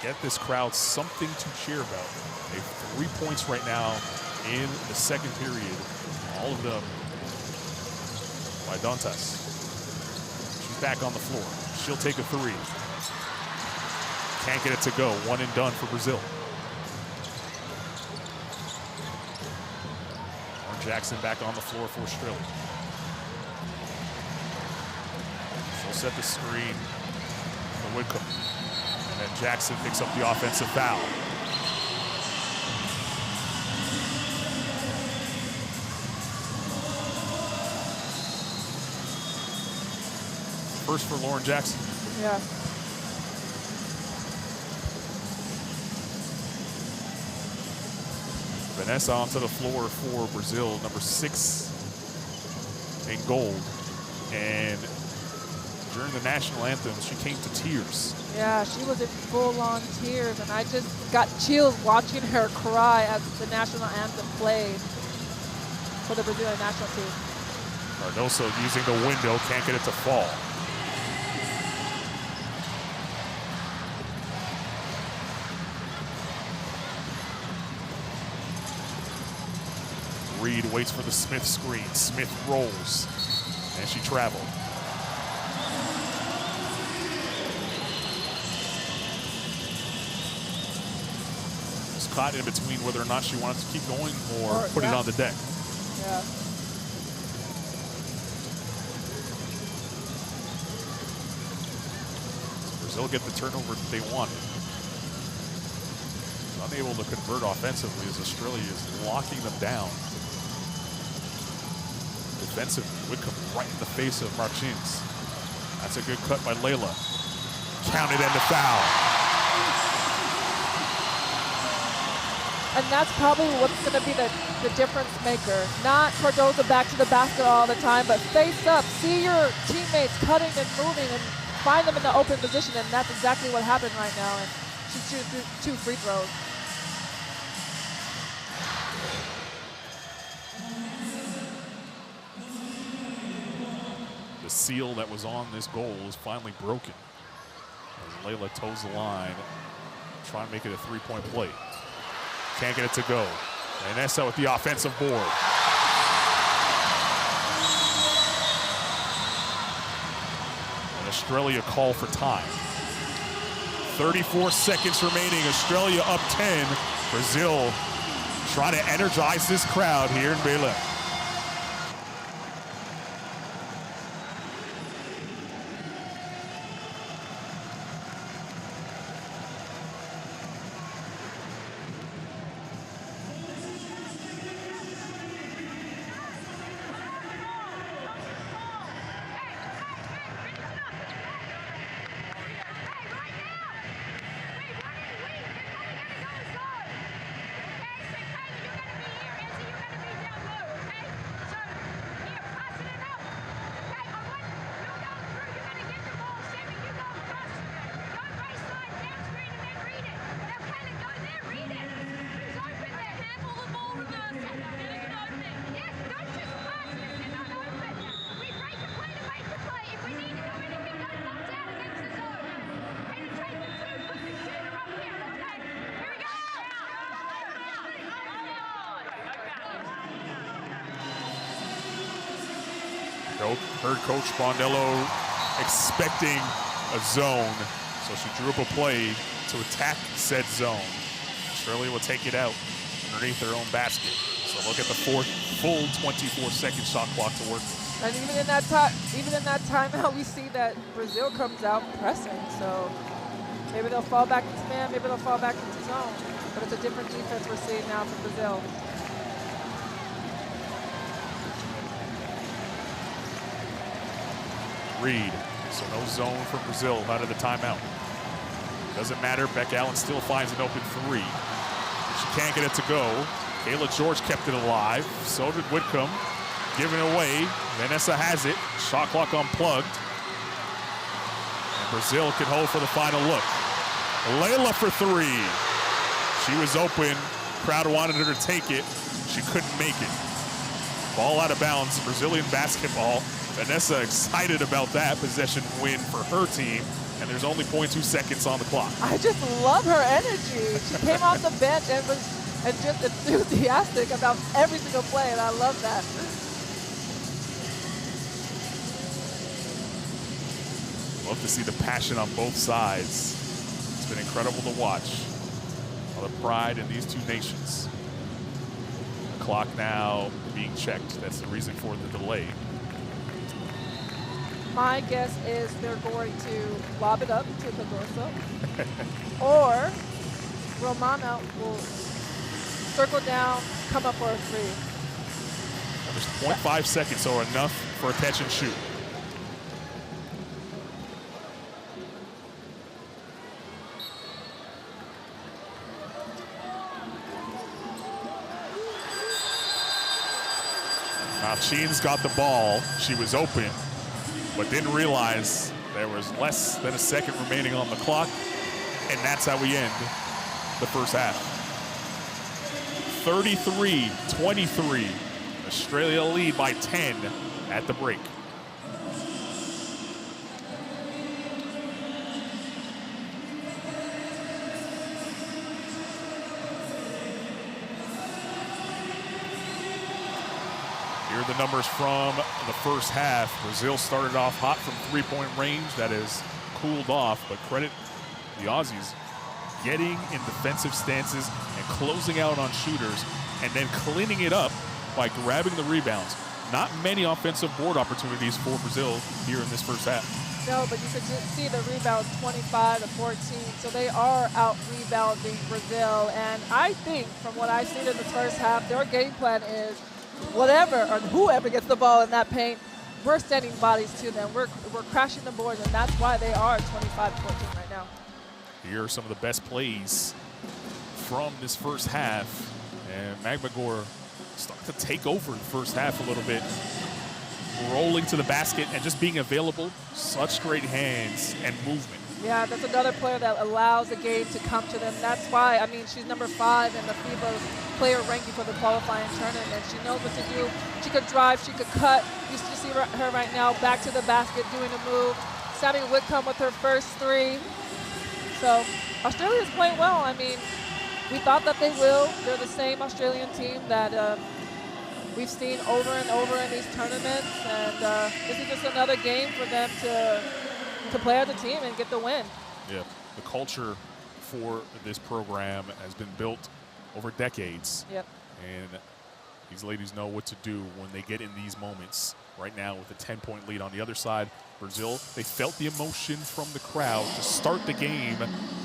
get this crowd something to cheer about. They have 3 points right now in the second period. All of them by Dantas. She's back on the floor. She'll take a 3. Can't get it to go. 1 and done for Brazil. Lauren Jackson back on the floor for Australia. She'll set the screen for Whitcomb. And then Jackson picks up the offensive foul. First for Lauren Jackson. Yeah. Vanessa onto the floor for Brazil, number 6 in gold. And during the national anthem, she came to tears. Yeah, she was in full-on tears, and I just got chills watching her cry as the national anthem played for the Brazilian national team. Cardoso using the window, can't get it to fall. Reed waits for the Smith screen. Smith rolls, and she traveled. Just caught in between whether or not she wanted to keep going or put it on the deck. Yeah. Brazil get the turnover that they wanted. Unable to convert offensively as Australia is locking them down. Defensive Whitcomb right in the face of Martins. That's a good cut by Layla. Counted and the foul. And that's probably what's going to be the difference maker. Not Cardoso back to the basket all the time, but face up. See your teammates cutting and moving and find them in the open position, and that's exactly what happened right now. And she shoots 2 free throws. The seal that was on this goal is finally broken. As Layla toes the line, trying to make it a 3-point play. Can't get it to go. Vanessa with the offensive board. And Australia call for time. 34 seconds remaining. Australia up 10. Brazil trying to energize this crowd here in Belém. Heard Coach Bondello expecting a zone, so she drew up a play to attack said zone. Australia will take it out underneath their own basket. So look at the full 24-second shot clock to work with. And even in that timeout, we see that Brazil comes out pressing. So maybe they'll fall back into man, maybe they'll fall back into zone. But it's a different defense we're seeing now from Brazil. Reed, so no zone for Brazil out of the timeout. Doesn't matter, Beck Allen still finds an open 3. She can't get it to go. Kayla George kept it alive, so did Whitcomb. Giving it away, Vanessa has it, shot clock unplugged. And Brazil can hold for the final look. Layla for 3. She was open. Crowd wanted her to take it. She couldn't make it. Ball out of bounds. Brazilian basketball. Vanessa excited about that possession win for her team. And there's only 0.2 seconds on the clock. I just love her energy. She came off the bench and was just enthusiastic about every single play, and I love that. Love to see the passion on both sides. It's been incredible to watch. All the pride in these two nations. The clock now being checked. That's the reason for the delay. My guess is they're going to lob it up to Pedrosa, or Romana will circle down, come up for a three. There's 0.5 seconds, so enough for a catch and shoot. Now Sheen's got the ball. She was open, but didn't realize there was less than a second remaining on the clock, and that's how we end the first half. 33-23. Australia lead by 10 at the break. Here are the numbers from the first half. Brazil started off hot from three-point range. That has cooled off, but credit the Aussies getting in defensive stances and closing out on shooters and then cleaning it up by grabbing the rebounds. Not many offensive board opportunities for Brazil here in this first half. No, but you could just see the rebound 25-14. So they are out rebounding Brazil. And I think from what I've seen in the first half, their game plan is whatever or whoever gets the ball in that paint, we're sending bodies to them. We're crashing the boards, and that's why they are 25-14 right now. Here are some of the best plays from this first half. And Magmagor starting to take over the first half a little bit. Rolling to the basket and just being available. Such great hands and movement. Yeah, that's another player that allows the game to come to them. That's why, I mean, she's number 5 in the FIBA player ranking for the qualifying tournament. She knows what to do. She could drive, she could cut. You see her right now back to the basket doing a move. Sammy Whitcomb with her first three. So Australia's playing well. I mean, we thought that they will. They're the same Australian team that we've seen over and over in these tournaments. And this is just another game for them to play as a team and get the win. Yeah, the culture for this program has been built over decades. Yep. And these ladies know what to do when they get in these moments. Right now with a 10-point lead on the other side, Brazil, they felt the emotion from the crowd to start the game,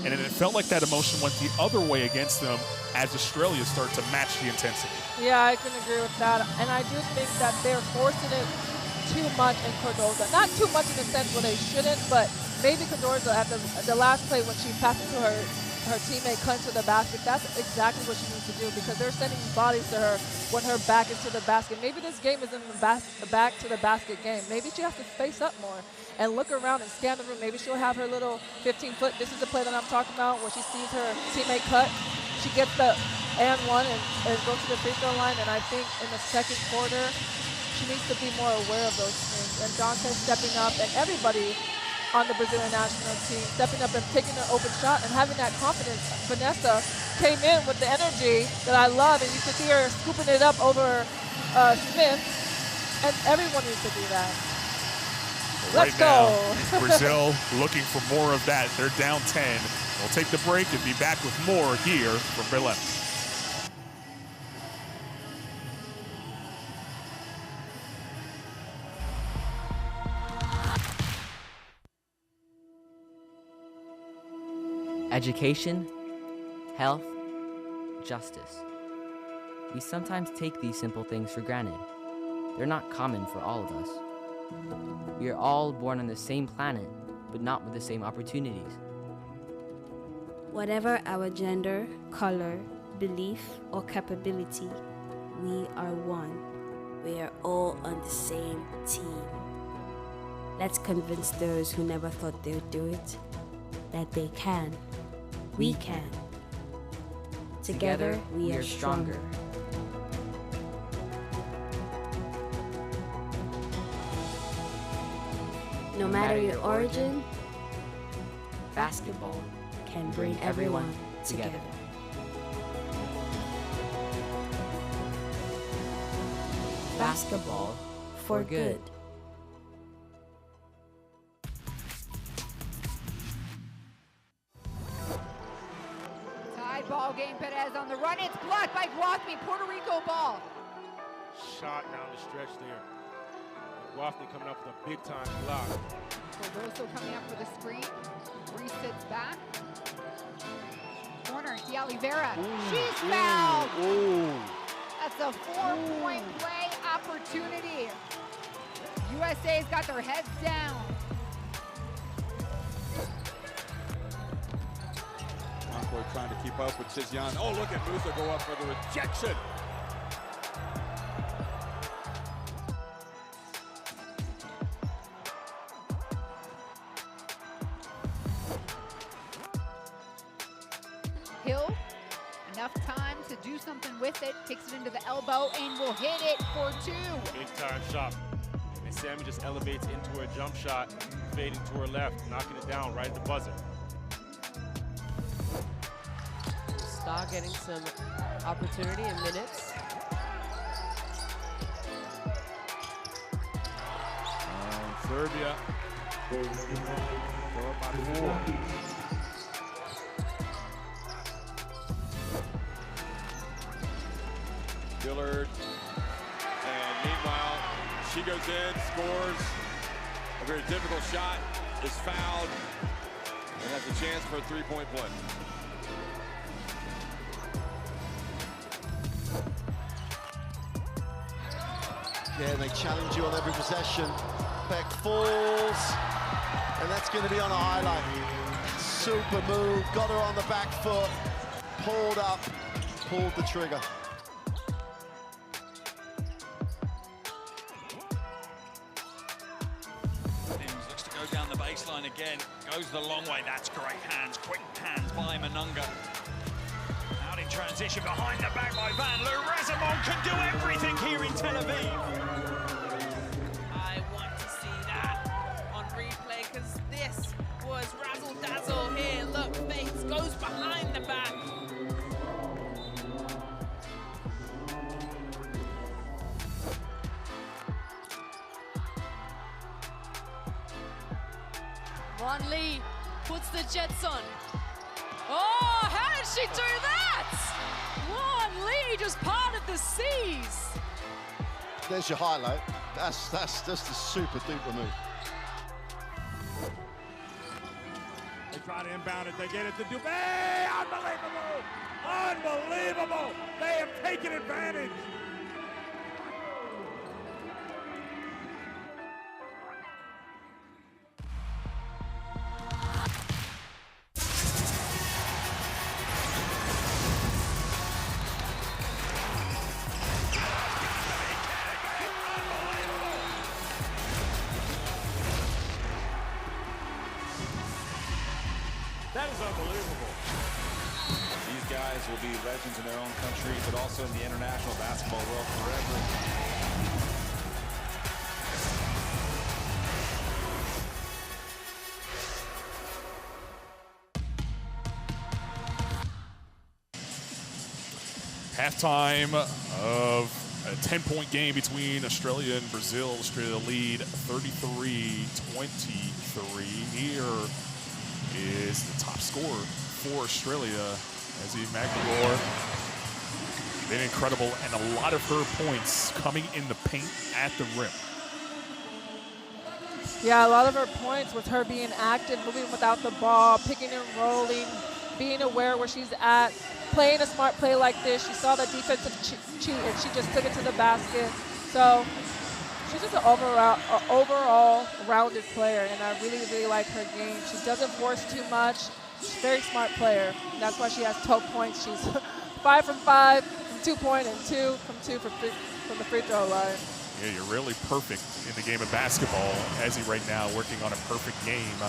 and then it felt like that emotion went the other way against them as Australia started to match the intensity. Yeah, I can agree with that. And I do think that they're forcing it too much in Cardoza. Not too much in the sense where they shouldn't, but maybe Cardoza at the last play when she passed it to her teammate cut to the basket, that's exactly what she needs to do because they're sending bodies to her when her back is to the basket. Maybe this game is in the back to the basket game. Maybe she has to face up more and look around and scan the room. Maybe she'll have her little 15-foot. This is the play that I'm talking about where she sees her teammate cut. She gets the and one and goes to the free throw line. And I think in the second quarter, she needs to be more aware of those things. And Dante stepping up and everybody on the Brazilian national team, stepping up and taking an open shot and having that confidence. Vanessa came in with the energy that I love, and you could see her scooping it up over Smith, and everyone needs to do that. Let's go. Brazil looking for more of that. They're down 10. We'll take the break and be back with more here from Belém. Education, health, justice. We sometimes take these simple things for granted. They're not common for all of us. We are all born on the same planet, but not with the same opportunities. Whatever our gender, color, belief, or capability, we are one. We are all on the same team. Let's convince those who never thought they'd do it that they can. We can. Together, we are stronger. No matter your origin, basketball can bring everyone together. Basketball for good. Tie ball game. Perez on the run. It's blocked by Guathmy. Puerto Rico ball. Shot down the stretch there. Guathny coming up with a big-time block. Cardoso coming up for the screen. Reese sits back. Corner, De Oliveira. She's fouled. That's a 4-point play opportunity. USA's got their heads down. Concord trying to keep up with Tizian. Oh, look at Musa go up for the rejection. Hill, enough time to do something with it, takes it into the elbow and will hit it for two. Big time shot. And Sammy just elevates into her jump shot, fading to her left, knocking it down right at the buzzer. Star getting some opportunity in minutes. Serbia. Throw up by 4. Dillard, and meanwhile, she goes in, scores. A very difficult shot, is fouled, and has a chance for a 3-point play. Yeah, they challenge you on every possession. Beck falls, and that's going to be on a highlight. Super move, got her on the back foot, pulled up, pulled the trigger. Looks to go down the baseline again. Goes the long way. That's great hands. Quick hands by Manunga. Out in transition behind the back by Van Loo. Razamon can do everything here in Tel Aviv. I want to see that on replay because this was razzle dazzle here. Look, Bates goes behind the back. Ron Lee puts the Jets on. Oh, how did she do that? Ron Lee just parted the seas. There's your highlight. That's just a super duper move. They try to inbound it. They get it to Dubé. Unbelievable! Unbelievable! They have taken advantage. That is unbelievable. These guys will be legends in their own country, but also in the international basketball world forever. Halftime of a 10-point game between Australia and Brazil. Australia lead 33-23. Here is the top scorer for Australia, Ezzy McGregor. Been incredible, and a lot of her points coming in the paint at the rim. Yeah, a lot of her points with her being active, moving without the ball, picking and rolling, being aware where she's at, playing a smart play like this. She saw the defensive cheat, and she just took it to the basket. So she's just an overall rounded player, and I really, really like her game. She doesn't force too much. She's a very smart player, and that's why she has 12 points. She's 5 from 5 from 2-point and 2 from 2 from the free throw line. Yeah, you're really perfect in the game of basketball. Ezzy right now working on a perfect game.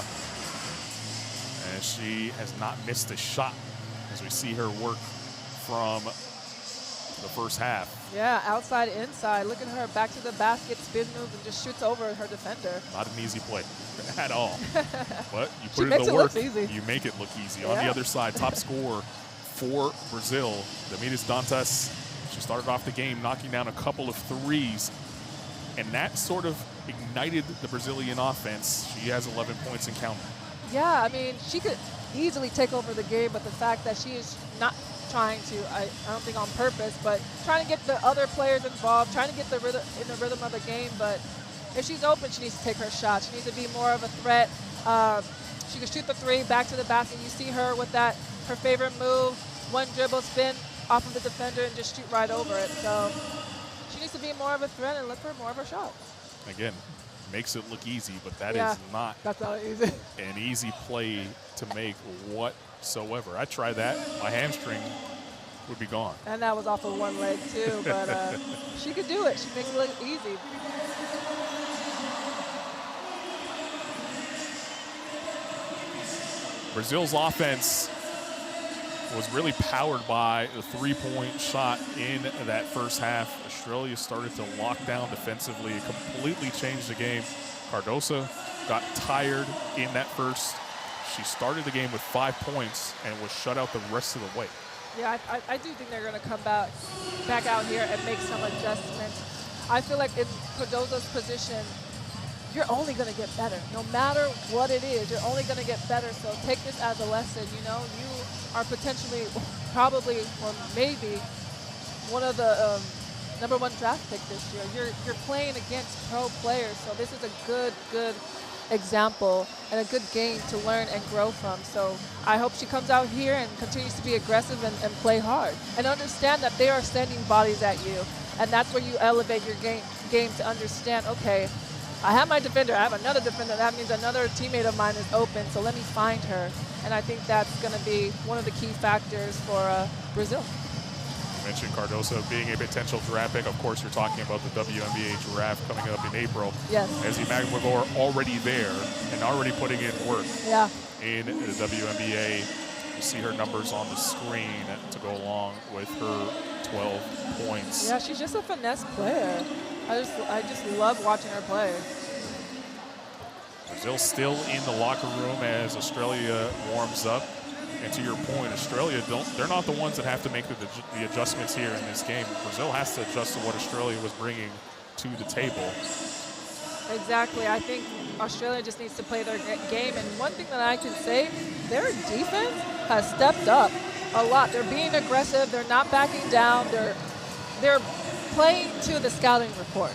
And she has not missed a shot as we see her work from the first half. Yeah, outside, inside. Look at her, back to the basket, spin move, and just shoots over her defender. Not an easy play at all. But you She put makes in it the look work, easy. you make it look easy. Yeah. On the other side, top scorer for Brazil, Damiris Dantas. She started off the game knocking down a couple of threes, and that sort of ignited the Brazilian offense. She has 11 points and counting. Yeah, I mean, she could easily take over the game, but the fact that she is not trying to, I don't think on purpose, but trying to get the other players involved, trying to get the rhythm, in the rhythm of the game. But if she's open, she needs to take her shot. She needs to be more of a threat. She can shoot the three, back to the basket. You see her with that, her favorite move, one dribble spin off of the defender and just shoot right over it. So she needs to be more of a threat and look for more of her shots. Again, makes it look easy, but that Yeah, is not that's not easy. an easy play to make whatsoever. I try that, my hamstring would be gone. And that was off of one leg too, but she could do it. She makes it look easy. Brazil's offense was really powered by the three-point shot in that first half. Australia started to lock down defensively. It completely changed the game. Cardoso got tired in that first. She started the game with 5 points and was shut out the rest of the way. Yeah, I do think they're going to come back out here and make some adjustments. I feel like in Cardoso's position, you're only going to get better. No matter what it is, you're only going to get better. So take this as a lesson. You know, you are potentially, probably, or maybe one of the #1 draft pick this year. You're playing against pro players, so this is a good example and a good game to learn and grow from. So I hope she comes out here and continues to be aggressive and play hard and understand that they are sending bodies at you, and that's where you elevate your game to understand, okay, I have my defender, I have another defender, that means another teammate of mine is open, so let me find her. And I think that's going to be one of the key factors for Brazil. You mentioned Cardoso being a potential draft pick. Of course, you're talking about the WNBA draft coming up in April. Yes. Ezzy Magwagor already there and already putting in work. Yeah. In the WNBA. You see her numbers on the screen to go along with her 12 points. Yeah, she's just a finesse player. I just love watching her play. Brazil still in the locker room as Australia warms up. And to your point, Australia, they're not the ones that have to make the adjustments here in this game. Brazil has to adjust to what Australia was bringing to the table. Exactly. I think Australia just needs to play their game. And one thing that I can say, their defense has stepped up a lot. They're being aggressive. They're not backing down. They're playing to the scouting report.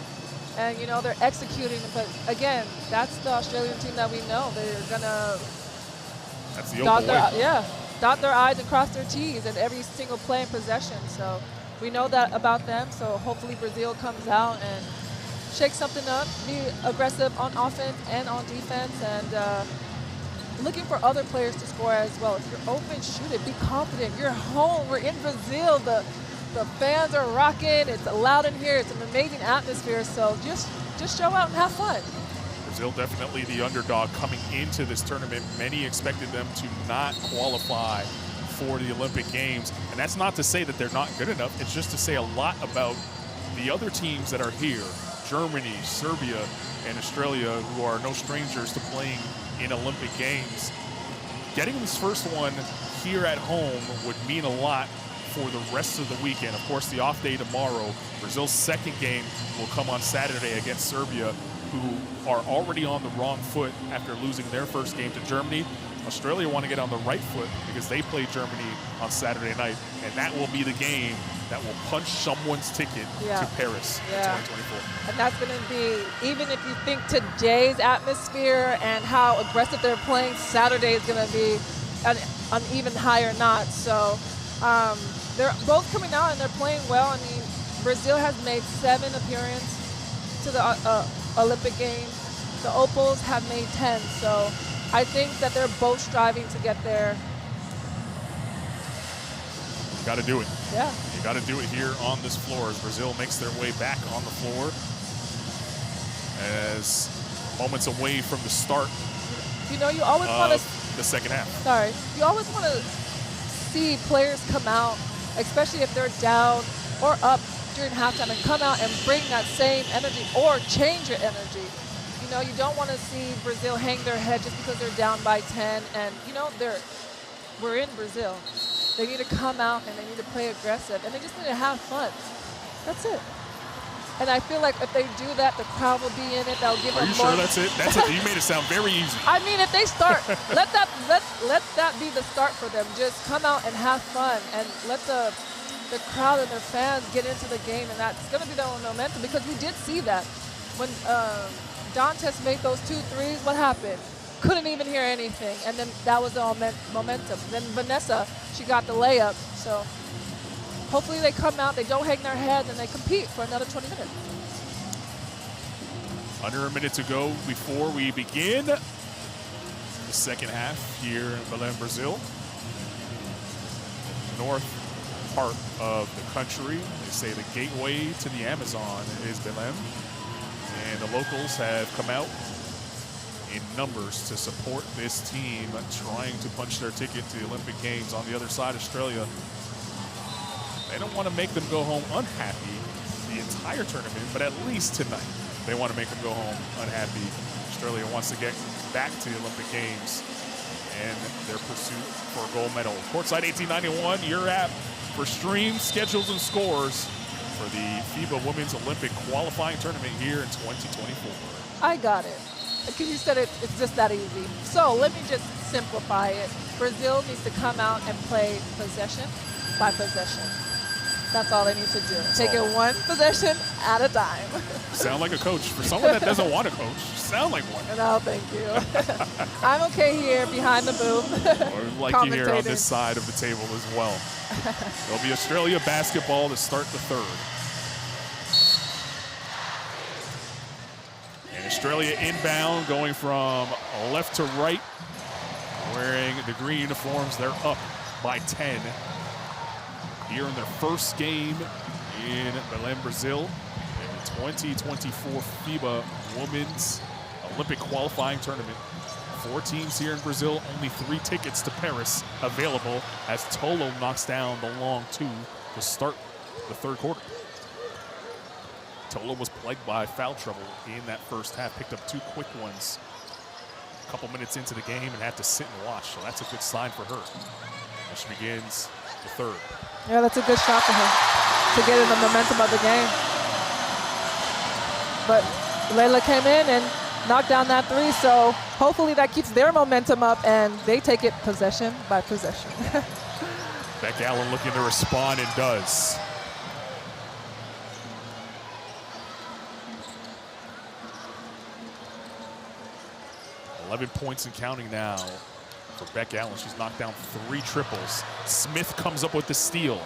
And, you know, they're executing. But, again, that's the Australian team that we know. They're going to dot their I's and cross their T's in every single play and possession. So we know that about them. So hopefully Brazil comes out and shake something up, be aggressive on offense and on defense, and looking for other players to score as well. If you're open, shoot it. Be confident. You're home. We're in Brazil. The fans are rocking. It's loud in here. It's an amazing atmosphere. So just show out and have fun. Brazil definitely the underdog coming into this tournament. Many expected them to not qualify for the Olympic Games. And that's not to say that they're not good enough. It's just to say a lot about the other teams that are here. Germany, Serbia, and Australia, who are no strangers to playing in Olympic Games. Getting this first one here at home would mean a lot for the rest of the weekend. Of course, the off day tomorrow. Brazil's second game will come on Saturday against Serbia, who are already on the wrong foot after losing their first game to Germany. Australia want to get on the right foot because they play Germany on Saturday night, and that will be the game that will punch someone's ticket to Paris in 2024. And that's going to be, even if you think today's atmosphere and how aggressive they're playing, Saturday is going to be an even higher notch. So they're both coming out and they're playing well. I mean, Brazil has made 7 appearances to the Olympic Games. The Opals have made 10. So I think that they're both striving to get there. You got to do it. Yeah. You got to do it here on this floor as Brazil makes their way back on the floor. As moments away from the start. You know, you always want to the second half. Sorry. You always want to see players come out especially if they're down or up during halftime, and come out and bring that same energy or change your energy. You know, you don't want to see Brazil hang their head just because they're down by 10. And, you know, we're in Brazil. They need to come out and they need to play aggressive. And they just need to have fun. That's it. And I feel like if they do that, the crowd will be in it. They'll give them more. Are you sure that's it? That's it. You made it sound very easy. I mean, if they start, let that be the start for them. Just come out and have fun and let the crowd and their fans get into the game, and that's going to be their own momentum, because we did see that when Dantes made those 2 threes. What happened? Couldn't even hear anything, and then that was the momentum. Then Vanessa, she got the layup. So hopefully they come out, they don't hang their heads, and they compete for another 20 minutes. Under a minute to go before we begin the second half here in Belém, Brazil. North part of the country. They say the gateway to the Amazon is Belém, and the locals have come out in numbers to support this team trying to punch their ticket to the Olympic Games. On the other side, Australia, they don't want to make them go home unhappy the entire tournament, but at least tonight they want to make them go home unhappy. Australia wants to get back to the Olympic Games and their pursuit for a gold medal. Courtside 1891, your app for streams, schedules, and scores for the FIBA Women's Olympic Qualifying Tournament here in 2024. I got it. Because you said it's just that easy. So let me just simplify it. Brazil needs to come out and play possession by possession. That's all they need to do. Take it one possession at a time. Sound like a coach. For someone that doesn't want to coach, sound like one. No, thank you. I'm okay here behind the booth. Or like you here on this side of the table as well. There'll be Australia basketball to start the third. And Australia inbound, going from left to right, wearing the green uniforms. They're up by 10 here in their first game in Belém, Brazil, in the 2024 FIBA Women's Olympic Qualifying Tournament. 4 teams here in Brazil, only 3 tickets to Paris available as Tolo knocks down the long 2 to start the third quarter. Tolo was plagued by foul trouble in that first half, picked up 2 quick ones a couple minutes into the game and had to sit and watch, so that's a good sign for her as she begins the third. Yeah, that's a good shot for her to get in the momentum of the game. But Layla came in and knocked down that 3, so hopefully that keeps their momentum up and they take it possession by possession. Beck Allen looking to respond and does. $11 points and counting now for Beck Allen. She's knocked down 3 triples. Smith comes up with the steal.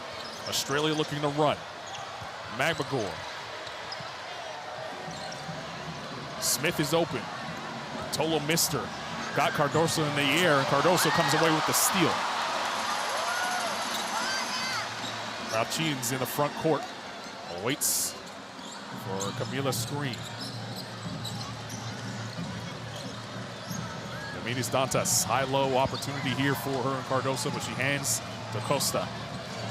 Australia looking to run. Magbagor. Smith is open. Tolo missed her. Got Cardoso in the air, and Cardoso comes away with the steal. Rauchin's in the front court. Waits for Camila screen. Dominis Dantas, high-low opportunity here for her and Cardoso, but she hands to Costa.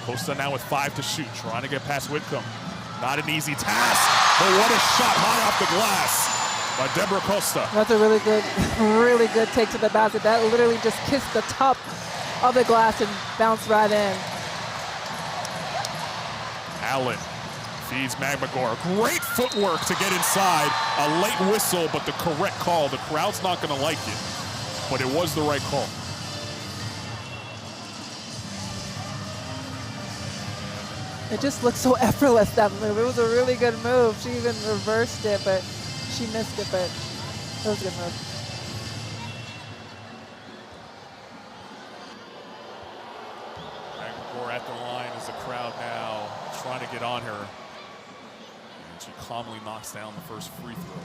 Costa now with 5 to shoot, trying to get past Whitcomb. Not an easy task, but what a shot high off the glass by Deborah Costa. That's a really good take to the basket. That literally just kissed the top of the glass and bounced right in. Allen feeds Magbagor. Great footwork to get inside. A late whistle, but the correct call. The crowd's not going to like it, but it was the right call. It just looked so effortless, that move. It was a really good move. She even reversed it, but she missed it, but it was a good move. Magbagor at the line as the crowd now trying to get on her. And she calmly knocks down the first free throw.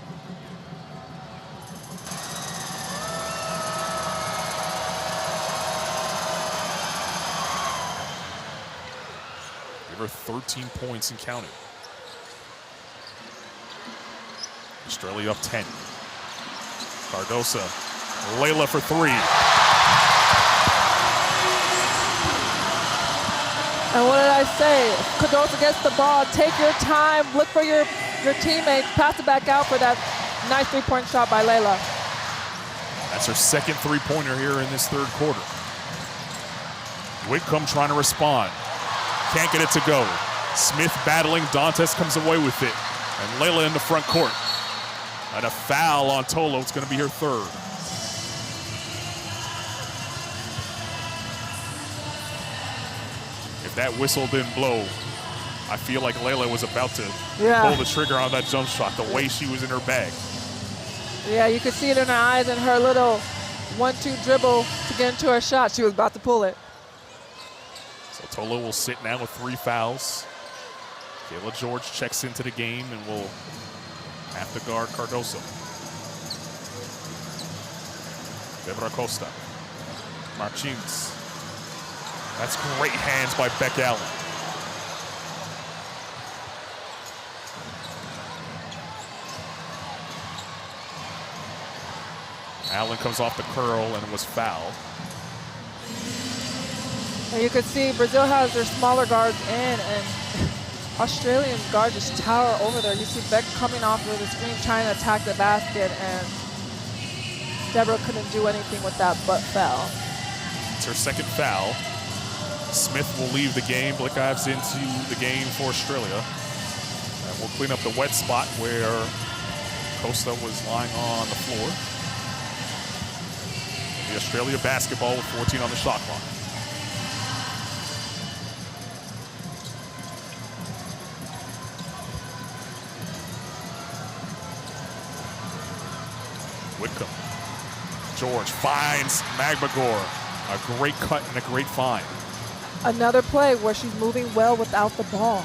Give her 13 points and counting. Australia up 10. Cardoso, Layla for 3. And what did I say? Cardoso gets the ball, take your time, look for your teammates, pass it back out for that nice three-point shot by Layla. That's her second three-pointer here in this third quarter. Whitcomb trying to respond. Can't get it to go. Smith battling, Dantes comes away with it. And Layla in the front court. And a foul on Tolo, it's gonna be her third. If that whistle didn't blow, I feel like Layla was about to pull the trigger on that jump shot, the way she was in her bag. Yeah, you could see it in her eyes and her little 1-2 dribble to get into her shot. She was about to pull it. So Tolo will sit now with 3 fouls. Kayla George checks into the game and will have to guard Cardoso. Debra Costa. Martins. That's great hands by Beck Allen. Allen comes off the curl and was fouled. And you could see Brazil has their smaller guards in, and Australian guards just tower over there. You see Beck coming off of the screen trying to attack the basket, and Deborah couldn't do anything with that but foul. It's her second foul. Smith will leave the game. Blickives into the game for Australia. And we'll clean up the wet spot where Costa was lying on the floor. The Australia basketball with 14 on the shot clock. Whitcomb. George finds Magbagor. A great cut and a great find. Another play where she's moving well without the ball,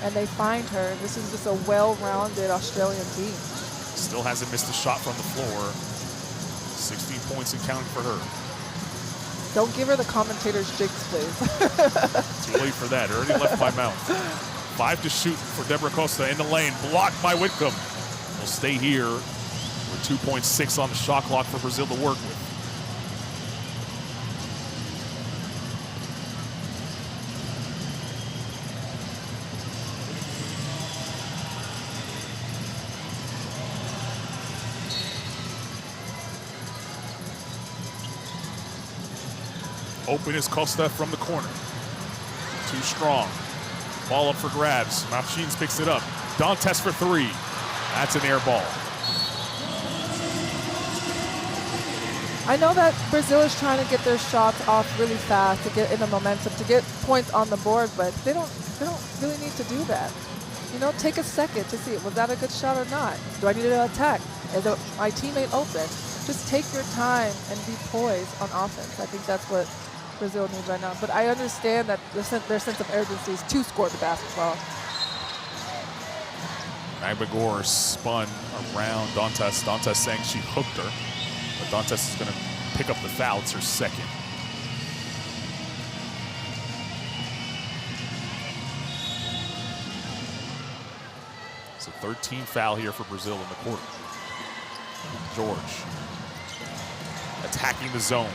and they find her. This is just a well-rounded Australian team. Still hasn't missed a shot from the floor. 16 points and counting for her. Don't give her the commentator's jigs, please. Too late for that. Already left my mouth. 5 to shoot for Debra Costa in the lane. Blocked by Whitcomb. Will stay here with 2.6 on the shot clock for Brazil to work with. Open is Costa from the corner. Too strong. Ball up for grabs. Martins picks it up. Dantes for 3. That's an air ball. I know that Brazil is trying to get their shots off really fast to get in the momentum, to get points on the board, but they don't really need to do that. You know, take a second to see, was that a good shot or not? Do I need to attack? Is my teammate open? Just take your time and be poised on offense. I think that's what Brazil needs right now. But I understand that their sense of urgency is to score the basketball. Magbagor spun around Dantes. Dantes saying she hooked her. But Dantes is going to pick up the foul. It's her second. It's a 13 foul here for Brazil in the quarter. George attacking the zone.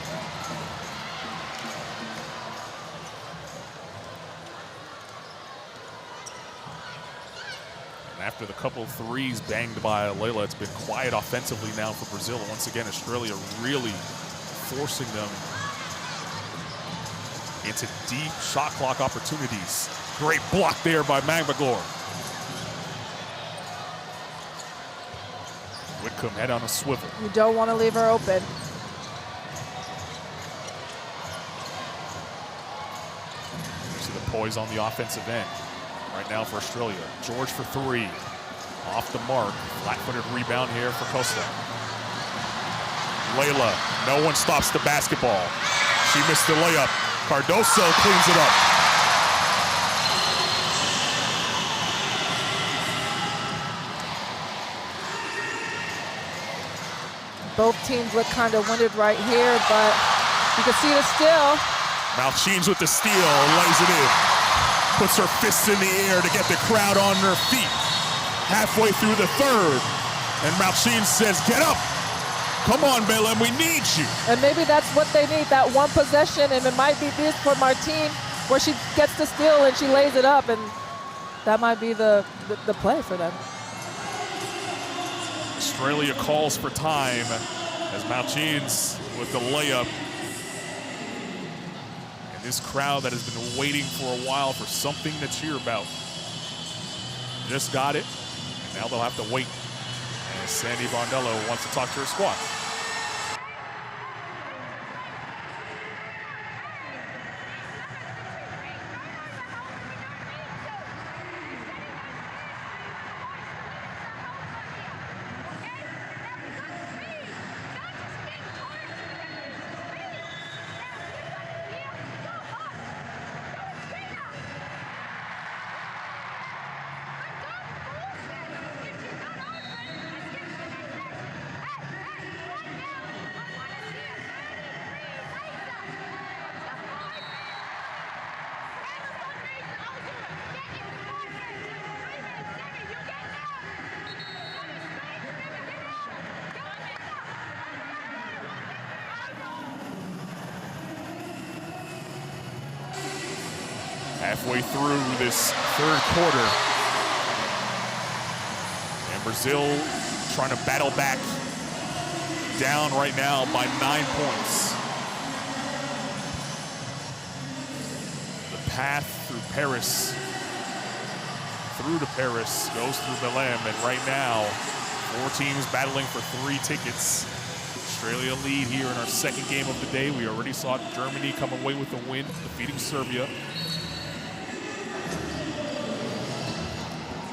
And after the couple threes banged by Layla, it's been quiet offensively now for Brazil. And once again, Australia really forcing them into deep shot clock opportunities. Great block there by Magbagor. Whitcomb head on a swivel. You don't want to leave her open. You see the poise on the offensive end right now for Australia. George for 3. Off the mark. Flat-footed rebound here for Costa. Layla, no one stops the basketball. She missed the layup. Cardoso cleans it up. Both teams look kind of winded right here, but you can see the steal. Martins with the steal, lays it in. Puts her fists in the air to get the crowd on their feet. Halfway through the third, and Martins says, get up. Come on, Belém, we need you. And maybe that's what they need, that one possession, and it might be this for Martins where she gets the steal and she lays it up, and that might be the play for them. Australia calls for time as Malchines with the layup. And this crowd that has been waiting for a while for something to cheer about just got it, and now they'll have to wait. And Sandy Bondello wants to talk to her squad. Halfway through this third quarter, and Brazil trying to battle back, down right now by 9 points. The path through Paris, through to Paris, goes through Belém, and right now, 4 teams battling for 3 tickets. Australia lead here in our second game of the day. We already saw Germany come away with a win, defeating Serbia.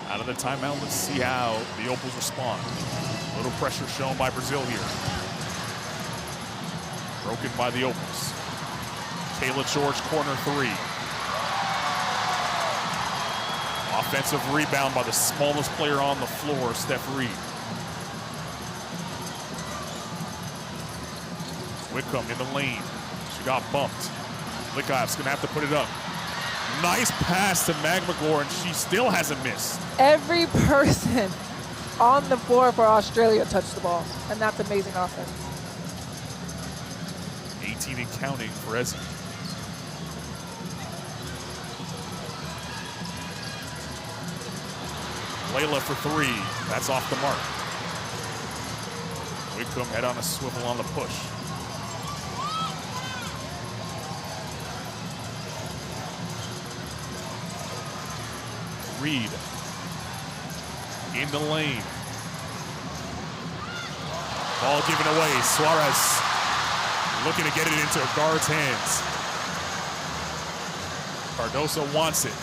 Out of the timeout, let's see how the Opals respond. A little pressure shown by Brazil here. Broken by the Opals. Kayla George, corner 3. Offensive rebound by the smallest player on the floor, Steph Reed. Whitcomb in the lane. She got bumped. Likoff's gonna have to put it up. Nice pass to Magmagor, and she still hasn't missed. Every person on the floor for Australia touched the ball, and that's amazing offense. 18 and counting for Ezzy. Layla for 3. That's off the mark. Whitcomb head on a swivel on the push. Reed in the lane. Ball given away. Suarez looking to get it into a guard's hands. Cardoso wants it.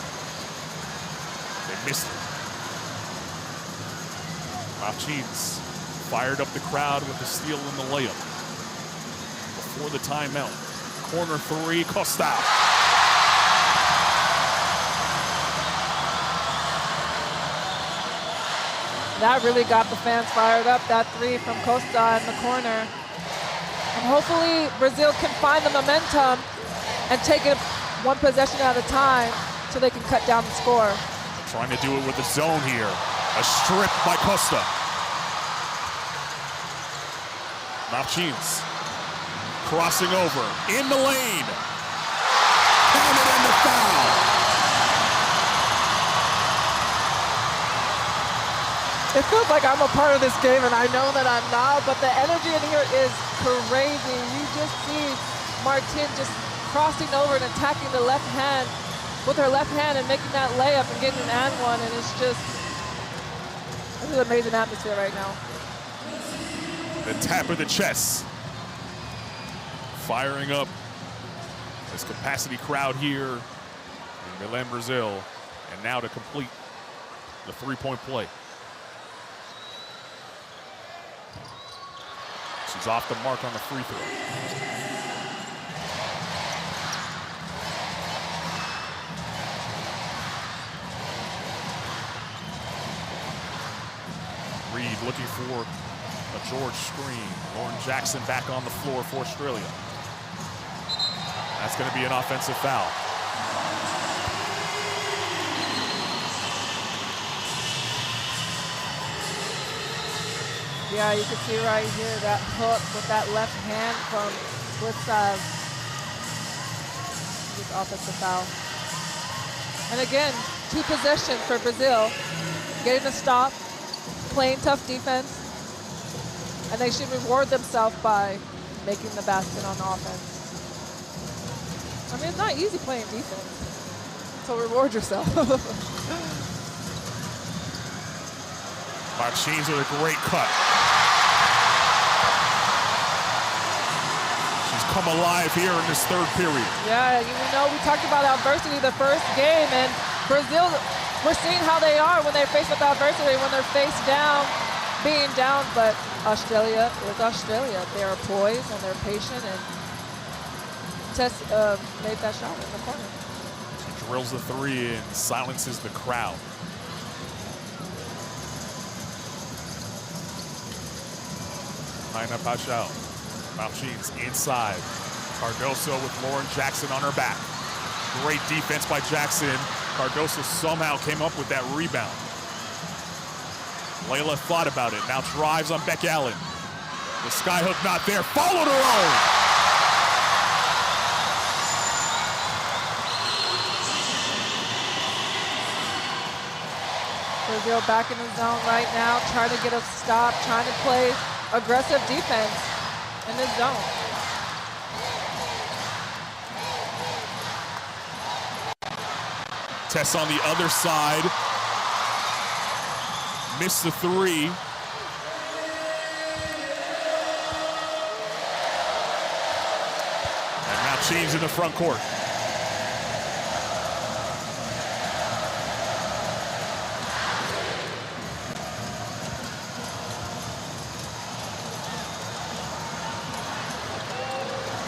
They missed it. Malchines fired up the crowd with the steal in the layup. Before the timeout. Corner 3, Costa. That really got the fans fired up, that 3 from Costa in the corner. And hopefully Brazil can find the momentum and take it 1 possession at a time so they can cut down the score. Trying to do it with the zone here. A strip by Costa. Malchines crossing over in the lane. Counted and the foul. It feels like I'm a part of this game, and I know that I'm not, but the energy in here is crazy. You just see Martin just crossing over and attacking the left hand with her left hand and making that layup and getting an and one, and it's just, this is an amazing atmosphere right now. The tap of the chest. Firing up this capacity crowd here in Belém, Brazil, and now to complete the 3-point play. She's off the mark on the free throw. Reed looking for a George screen. Lauren Jackson back on the floor for Australia. That's going to be an offensive foul. Yeah, you can see right here that hook with that left hand from Blitzov. Just offensive foul. And again, 2 possessions for Brazil. Getting a stop, playing tough defense, and they should reward themselves by making the basket on offense. I mean, it's not easy playing defense, so reward yourself. Martins with a great cut. She's come alive here in this 3rd period. Yeah, you know, we talked about adversity the first game, and Brazil, we're seeing how they are when they face up adversity, when they're face down, being down, but Australia is Australia. They are poised and they're patient, and Tess made that shot in the corner. She drills the 3 and silences the crowd. Line up Pashao. Martins inside. Cardoso with Lauren Jackson on her back. Great defense by Jackson. Cardoso somehow came up with that rebound. Layla thought about it. Now drives on Beck Allen. The skyhook not there. Followed her own. Brazil back in the zone right now, trying to get a stop, trying to play aggressive defense in this zone. Tess on the other side. Missed the 3. And now change in the front court.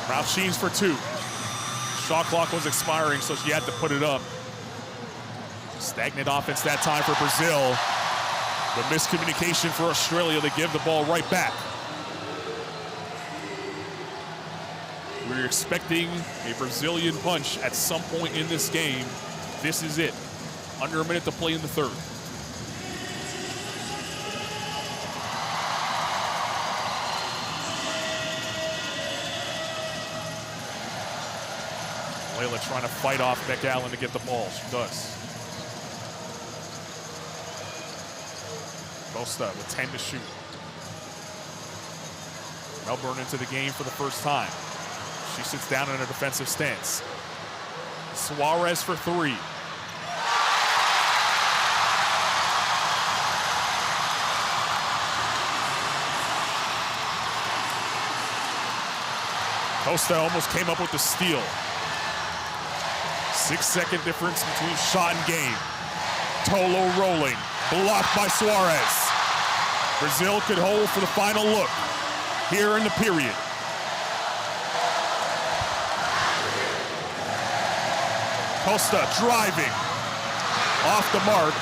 Martins for 2. Shot clock was expiring, so she had to put it up. Stagnant offense that time for Brazil. The miscommunication for Australia to give the ball right back. We were expecting a Brazilian punch at some point in this game. This is it. Under a minute to play in the 3rd. Layla trying to fight off Beck Allen to get the ball. She does. Costa with 10 to shoot. Melbourne into the game for the first time. She sits down in a defensive stance. Suarez for 3. Costa almost came up with the steal. 6-second difference between shot and game. Tolo rolling, blocked by Suarez. Brazil could hold for the final look here in the period. Costa driving off the mark,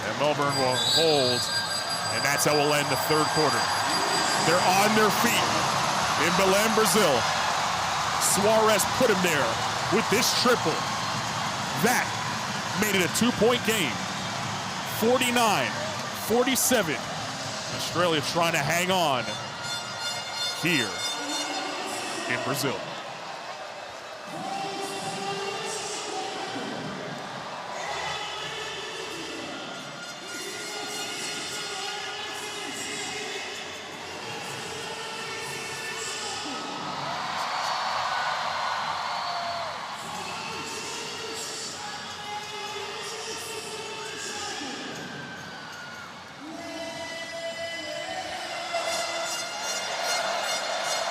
and Melbourne will hold, and that's how we'll end the 3rd quarter. They're on their feet in Belém, Brazil. Suarez put him there with this triple. That made it a 2-point game. 49-47. Australia trying to hang on here in Brazil.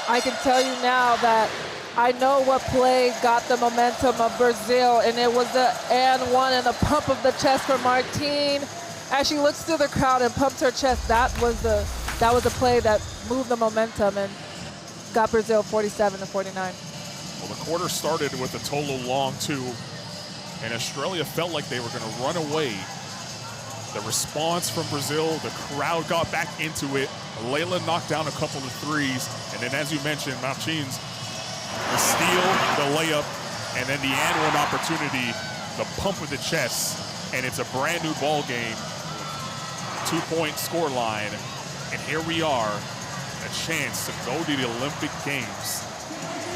I can tell you now that I know what play got the momentum of Brazil, and it was the and one and the pump of the chest for Martins. As she looks through the crowd and pumps her chest, that was the play that moved the momentum and got Brazil 47-49. Well, the quarter started with a Tolo long 2, and Australia felt like they were going to run away. The response from Brazil, the crowd got back into it. Layla knocked down a couple of threes, and then as you mentioned, Martins, the steal, the layup, and then the and one opportunity, the pump with the chest, and it's a brand new ball game. 2-point score line, and here we are, a chance to go to the Olympic Games.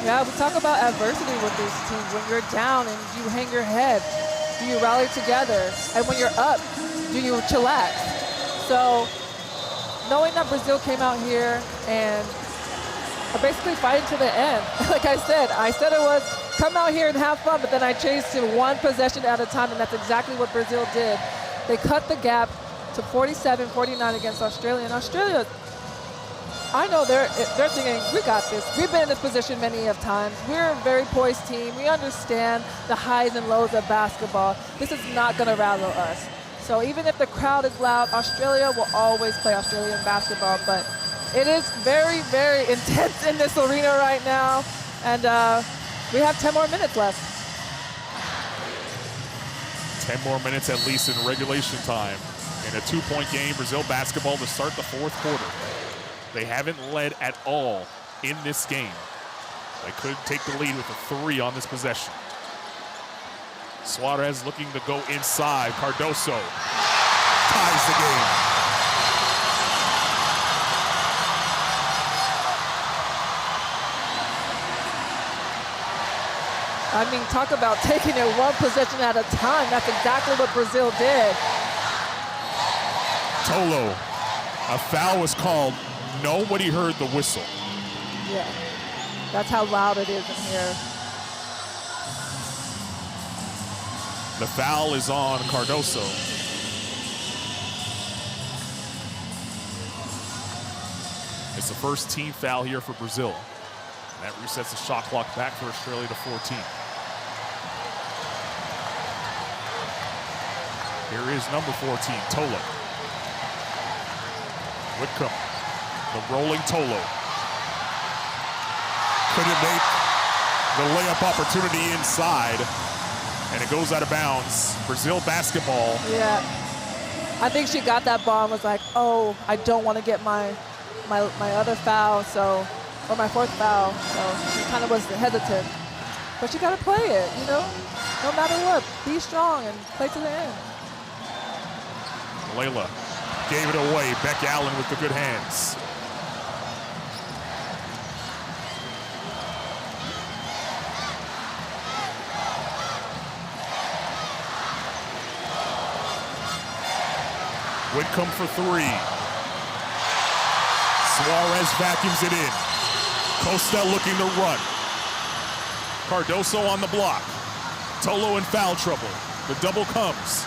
Yeah, we talk about adversity with these teams. When you're down and you hang your head, do you rally together? And when you're up, do you chillax? So knowing that Brazil came out here and are basically fighting to the end. Like I said it was come out here and have fun, but then I changed to one possession at a time, and that's exactly what Brazil did. They cut the gap to 47-49 against Australia. And Australia, I know they're thinking, we got this. We've been in this position many of times. We're a very poised team. We understand the highs and lows of basketball. This is not going to rattle us. So even if the crowd is loud, Australia will always play Australian basketball. But it is very, very intense in this arena right now. And we have 10 more minutes left. 10 more minutes at least in regulation time. In a 2-point game, Brazil basketball to start the fourth quarter. They haven't led at all in this game. They could take the lead with a 3 on this possession. Suarez looking to go inside. Cardoso ties the game. I mean, talk about taking it one possession at a time. That's exactly what Brazil did. Tolo, a foul was called. Nobody heard the whistle. Yeah, that's how loud it is in here. The foul is on Cardoso. It's the first team foul here for Brazil. And that resets the shot clock back for Australia to 14. Here is number 14, Tolo. Whitcomb, the rolling Tolo. Couldn't make the layup opportunity inside, and it goes out of bounds. Brazil basketball. Yeah, I think she got that ball and was like, oh, I don't want to get my other foul, or my fourth foul, so she kind of was hesitant. But you got to play it, you know? No matter what, be strong and play to the end. Layla gave it away. Beck Allen with the good hands. Whitcomb for 3. Suarez vacuums it in. Costa looking to run. Cardoso on the block. Tolo in foul trouble. The double comes.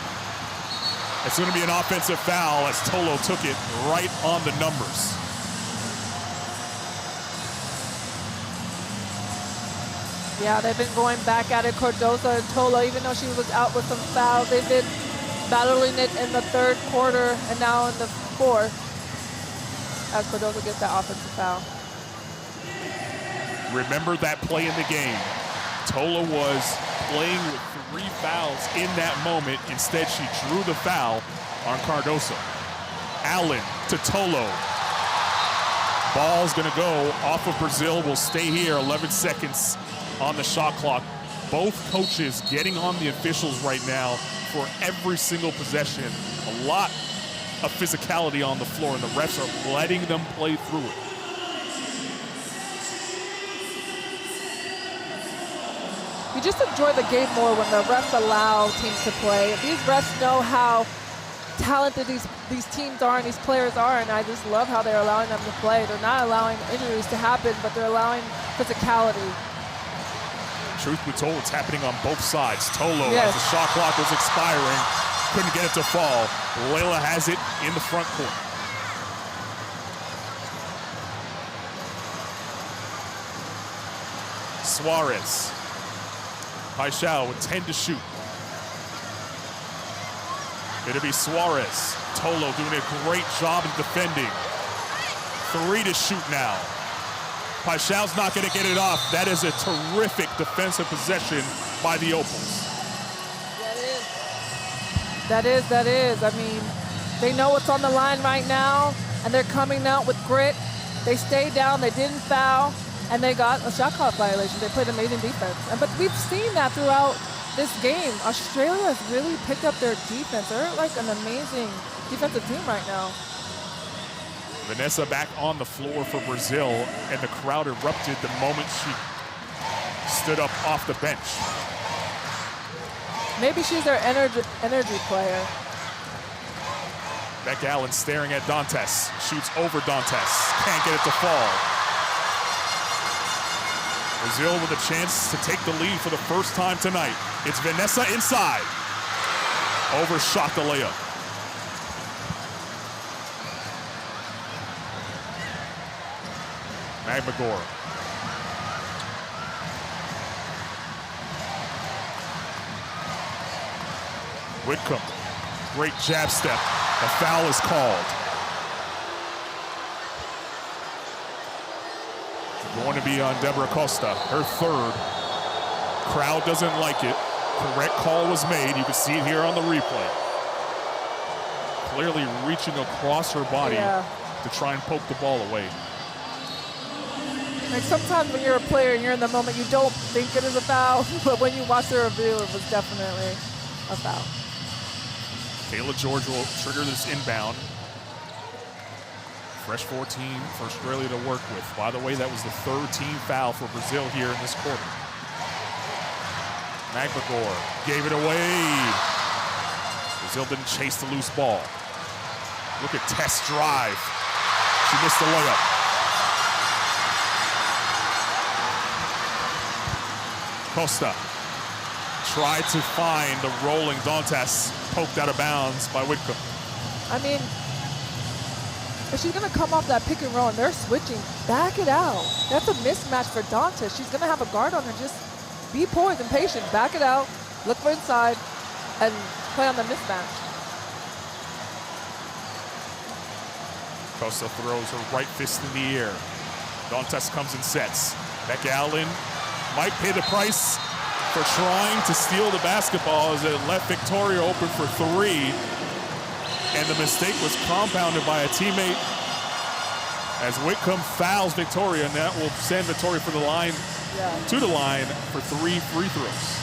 It's going to be an offensive foul as Tolo took it right on the numbers. Yeah, they've been going back at it. Cardoso and Tolo, even though she was out with some fouls, they've been battling it in the third quarter and now in the fourth as Cardoso gets that offensive foul. Remember that play in the game. Tolo was playing with 3 fouls in that moment. Instead, she drew the foul on Cardoso. Allen to Tolo. Ball's gonna go off of Brazil. Will stay here, 11 seconds on the shot clock. Both coaches getting on the officials right now for every single possession. A lot of physicality on the floor, and the refs are letting them play through it. You just enjoy the game more when the refs allow teams to play. These refs know how talented these teams are and these players are, and I just love how they're allowing them to play. They're not allowing injuries to happen, but they're allowing physicality. Truth be told, it's happening on both sides. Tolo, yes, as the shot clock was expiring, couldn't get it to fall. Layla has it in the front court. Suarez. Paixão with 10 to shoot. It'll be Suarez. Tolo doing a great job of defending. 3 to shoot now. Paixão's not going to get it off. That is a terrific defensive possession by the Opals. That is. I mean, they know what's on the line right now, and they're coming out with grit. They stayed down, they didn't foul, and they got a shot clock violation. They played amazing defense. But we've seen that throughout this game. Australia has really picked up their defense. They're like an amazing defensive team right now. Vanessa back on the floor for Brazil, and the crowd erupted the moment she stood up off the bench. Maybe she's their energy player. Beck Allen staring at Dantes. Shoots over Dantes. Can't get it to fall. Brazil with a chance to take the lead for the first time tonight. It's Vanessa inside. Overshot the layup. Magmagor. Whitcomb, great jab step. A foul is called. Going to be on Deborah Costa, her third. Crowd doesn't like it. Correct call was made. You can see it here on the replay. Clearly reaching across her body to try and poke the ball away. Like sometimes when you're a player and you're in the moment, you don't think it is a foul, but when you watch the review, it was definitely a foul. Kayla George will trigger this inbound. Fresh 14 for Australia to work with. By the way, that was the third team foul for Brazil here in this quarter. Magmagor gave it away. Brazil didn't chase the loose ball. Look at Tess drive. She missed the layup. Costa tried to find the rolling Dantes, poked out of bounds by Whitcomb. I mean, if she's gonna come off that pick and roll and they're switching, back it out. That's a mismatch for Dantes. She's gonna have a guard on her. Just be poised and patient. Back it out, look for inside, and play on the mismatch. Costa throws her right fist in the air. Dantes comes and sets. Beck Allen might pay the price for trying to steal the basketball as it left Victoria open for three. And the mistake was compounded by a teammate as Whitcomb fouls Victoria, and that will send Victoria for the line, to the line for 3 free throws.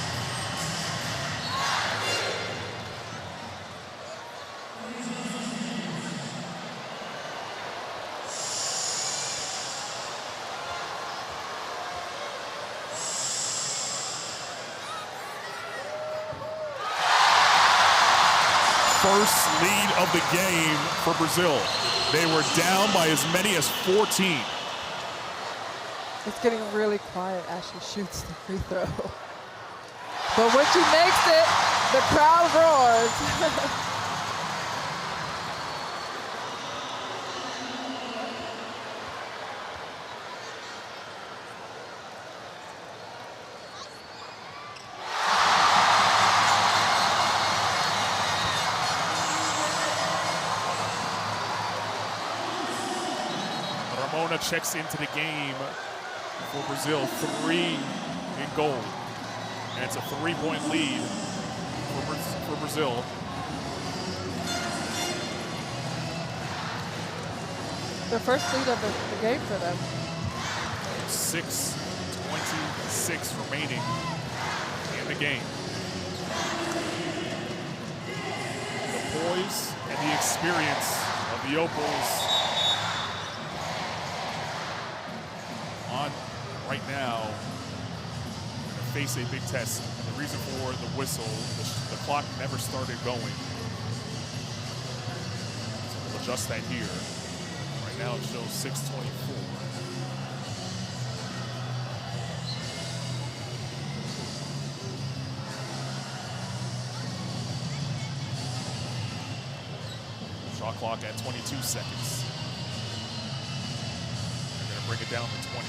First lead of the game for Brazil. They were down by as many as 14. It's getting really quiet as she shoots the free throw. But when she makes it, the crowd roars. Ramona checks into the game for Brazil, 3 in goal. And it's a 3-point lead for Brazil. The first lead of the game for them. 6:26 remaining in the game. The poise and the experience of the Opals on right now to face a big test. And the reason for the whistle, the clock never started going. So we'll adjust that here. Right now it shows 6:24. Shot clock at 22 seconds. They're going to bring it down to 20.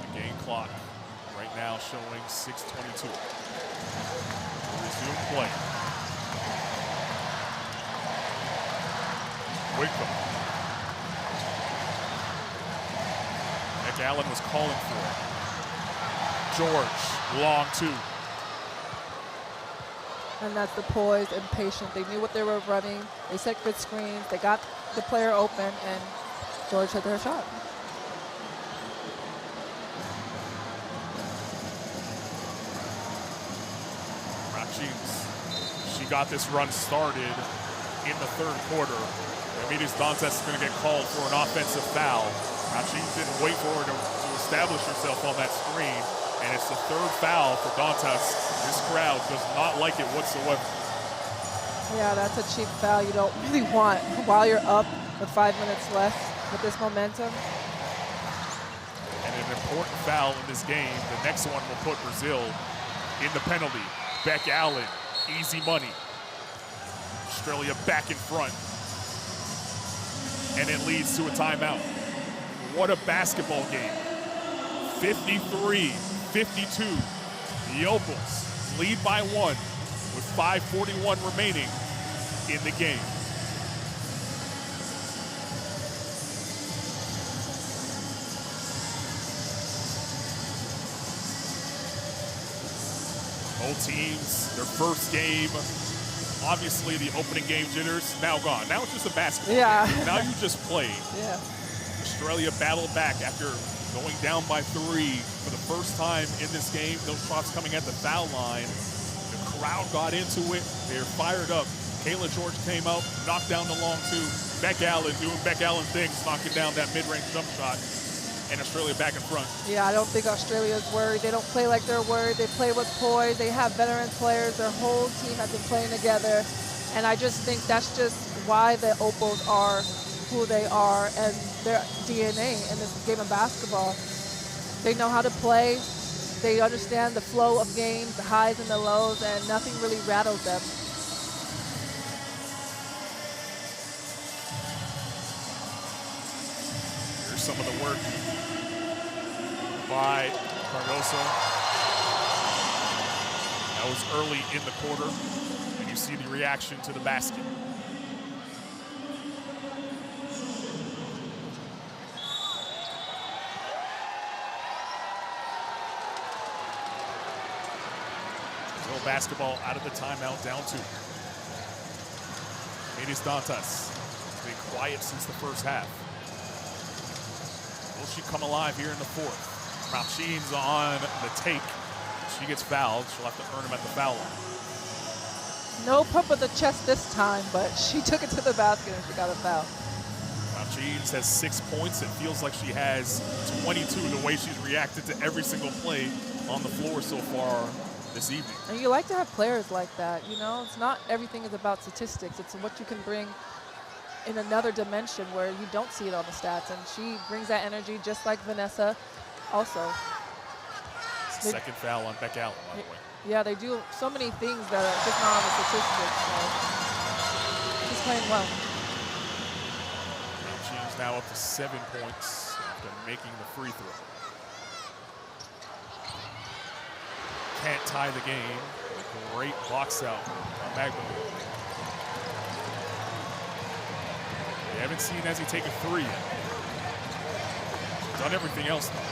The game clock right now showing 6:22. We'll resume play. Whitcomb. Beck Allen was calling for it. George, long 2. And that's the poise and patience. They knew what they were running. They set good screens. They got the player open, and George hit their shot. She got this run started in the third quarter. Amidus Dantes is going to get called for an offensive foul. Now she didn't wait for her to establish herself on that screen, and it's the third foul for Dantas. This crowd does not like it whatsoever. Yeah, that's a cheap foul you don't really want while you're up with 5 minutes left with this momentum. And an important foul in this game. The next one will put Brazil in the penalty. Beck Allen, easy money. Australia back in front. And it leads to a timeout. What a basketball game. 53-52. The Opals lead by 1 with 5:41 remaining in the game. Both teams, their first game, obviously the opening game jitters, now gone. Now it's just a basketball game. Now you just played. Yeah. Australia battled back after going down by 3 for the first time in this game. Those shots coming at the foul line. The crowd got into it. They're fired up. Kayla George came out, knocked down the long 2. Beck Allen doing Beck Allen things, knocking down that mid-range jump shot. And Australia back in front. Yeah, I don't think Australia's worried. They don't play like they're worried. They play with poise. They have veteran players. Their whole team has been playing together. And I just think that's just why the Opals are who they are and their DNA in this game of basketball. They know how to play. They understand the flow of games, the highs and the lows, and nothing really rattles them. Here's some of the work by Cardoso. That was early in the quarter, and you see the reaction to the basket. Brazil basketball out of the timeout, down 2. It is Dantas. Been quiet since the first half. Will she come alive here in the fourth? Machines on the take. She gets fouled. She'll have to earn him at the foul line. No pump of the chest this time, but she took it to the basket and she got a foul. Machines has 6 points. It feels like she has 22 the way she's reacted to every single play on the floor so far this evening. And you like to have players like that, you know? It's not everything is about statistics. It's what you can bring in another dimension where you don't see it on the stats. And she brings that energy just like Vanessa also. Second foul on Beck Allen, by the way. Yeah, they do so many things that are just not on the statistics. So she's playing well. She's now up to 7 points after making the free throw. Can't tie the game. A great box out on Magma. We haven't seen Ezzy take a 3 yet. She's done everything else though.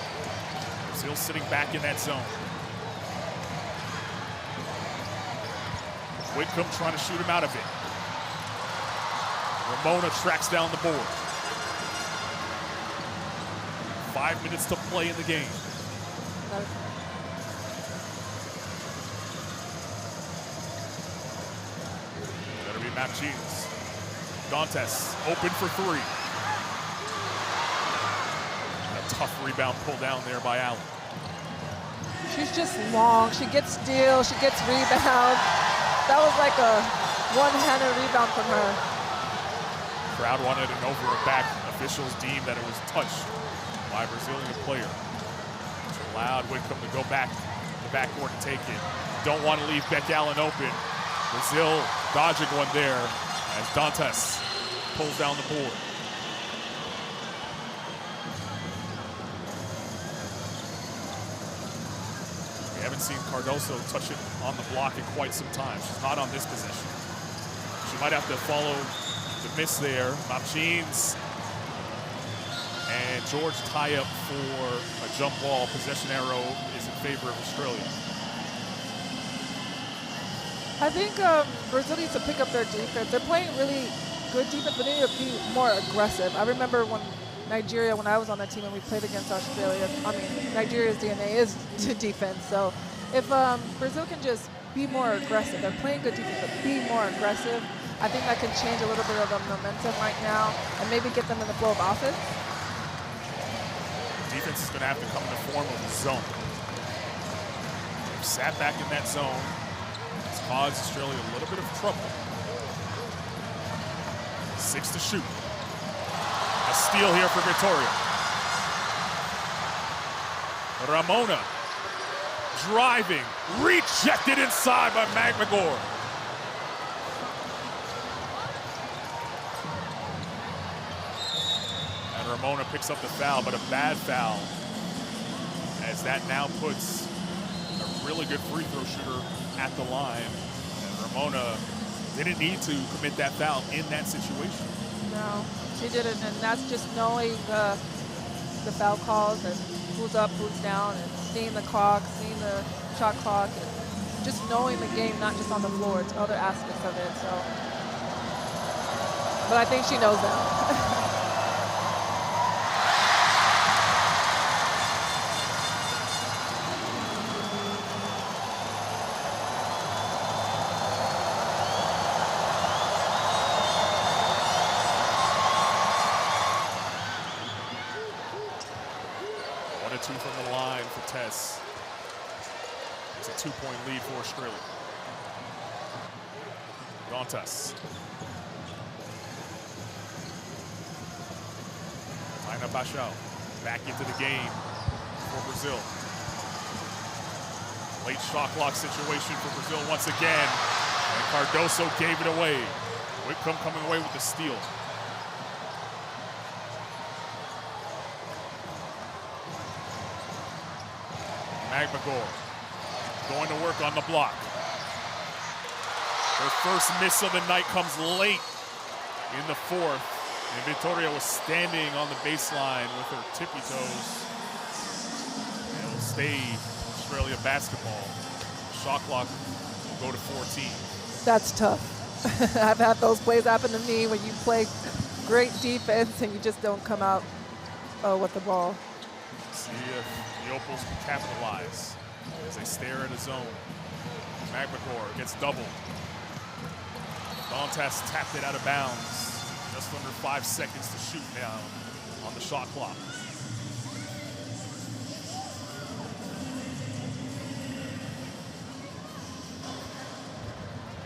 Still sitting back in that zone. Whitcomb trying to shoot him out of it. Ramona tracks down the board. 5 minutes to play in the game. Better be Machines. Dantas open for 3. Tough rebound pulled down there by Allen. She's just long. She gets steals. She gets rebounds. That was like a one-handed rebound from her. Crowd wanted it over her back. Officials deemed that it was touched by a Brazilian player, which allowed Whitcomb to go back to the backcourt and take it. Don't want to leave Beck Allen open. Brazil dodging one there as Dantas pulls down the board. We haven't seen Cardoso touch it on the block in quite some time. She's not on this possession. She might have to follow the miss there. Machines and George tie up for a jump ball. Possession arrow is in favor of Australia. I think Brazil needs to pick up their defense. They're playing really good defense, but they need to be more aggressive. I remember when Nigeria, when I was on that team and we played against Australia, I mean, Nigeria's DNA is defense. So if Brazil can just be more aggressive, they're playing good defense, but be more aggressive, I think that can change a little bit of the momentum right now and maybe get them in the flow of offense. offense is going to have to come in the form of a zone. They've sat back in that zone. It's caused Australia a little bit of trouble. 6 to shoot. A steal here for Victoria. Ramona driving, rejected inside by McGregor. And Ramona picks up the foul, but a bad foul, as that now puts a really good free throw shooter at the line. And Ramona didn't need to commit that foul in that situation. No, she didn't, and that's just knowing the foul calls and who's up, who's down, and seeing the clock, seeing the shot clock, and just knowing the game, not just on the floor, it's other aspects of it. So, but I think she knows that. 2 from the line for Tess. It's a 2-point lead for Australia. Dantas. Taina Paixão back into the game for Brazil. Late shot clock situation for Brazil once again. And Cardoso gave it away. Whitcomb coming away with the steal. McGregor going to work on the block. Her first miss of the night comes late in the fourth. And Victoria was standing on the baseline with her tippy toes. And it'll stay Australia basketball. Shot clock will go to 14. That's tough. I've had those plays happen to me when you play great defense and you just don't come out with the ball. See if the Opals can capitalize as they stare at a zone. McGregor gets doubled. Dantas tapped it out of bounds. Just under 5 seconds to shoot now on the shot clock.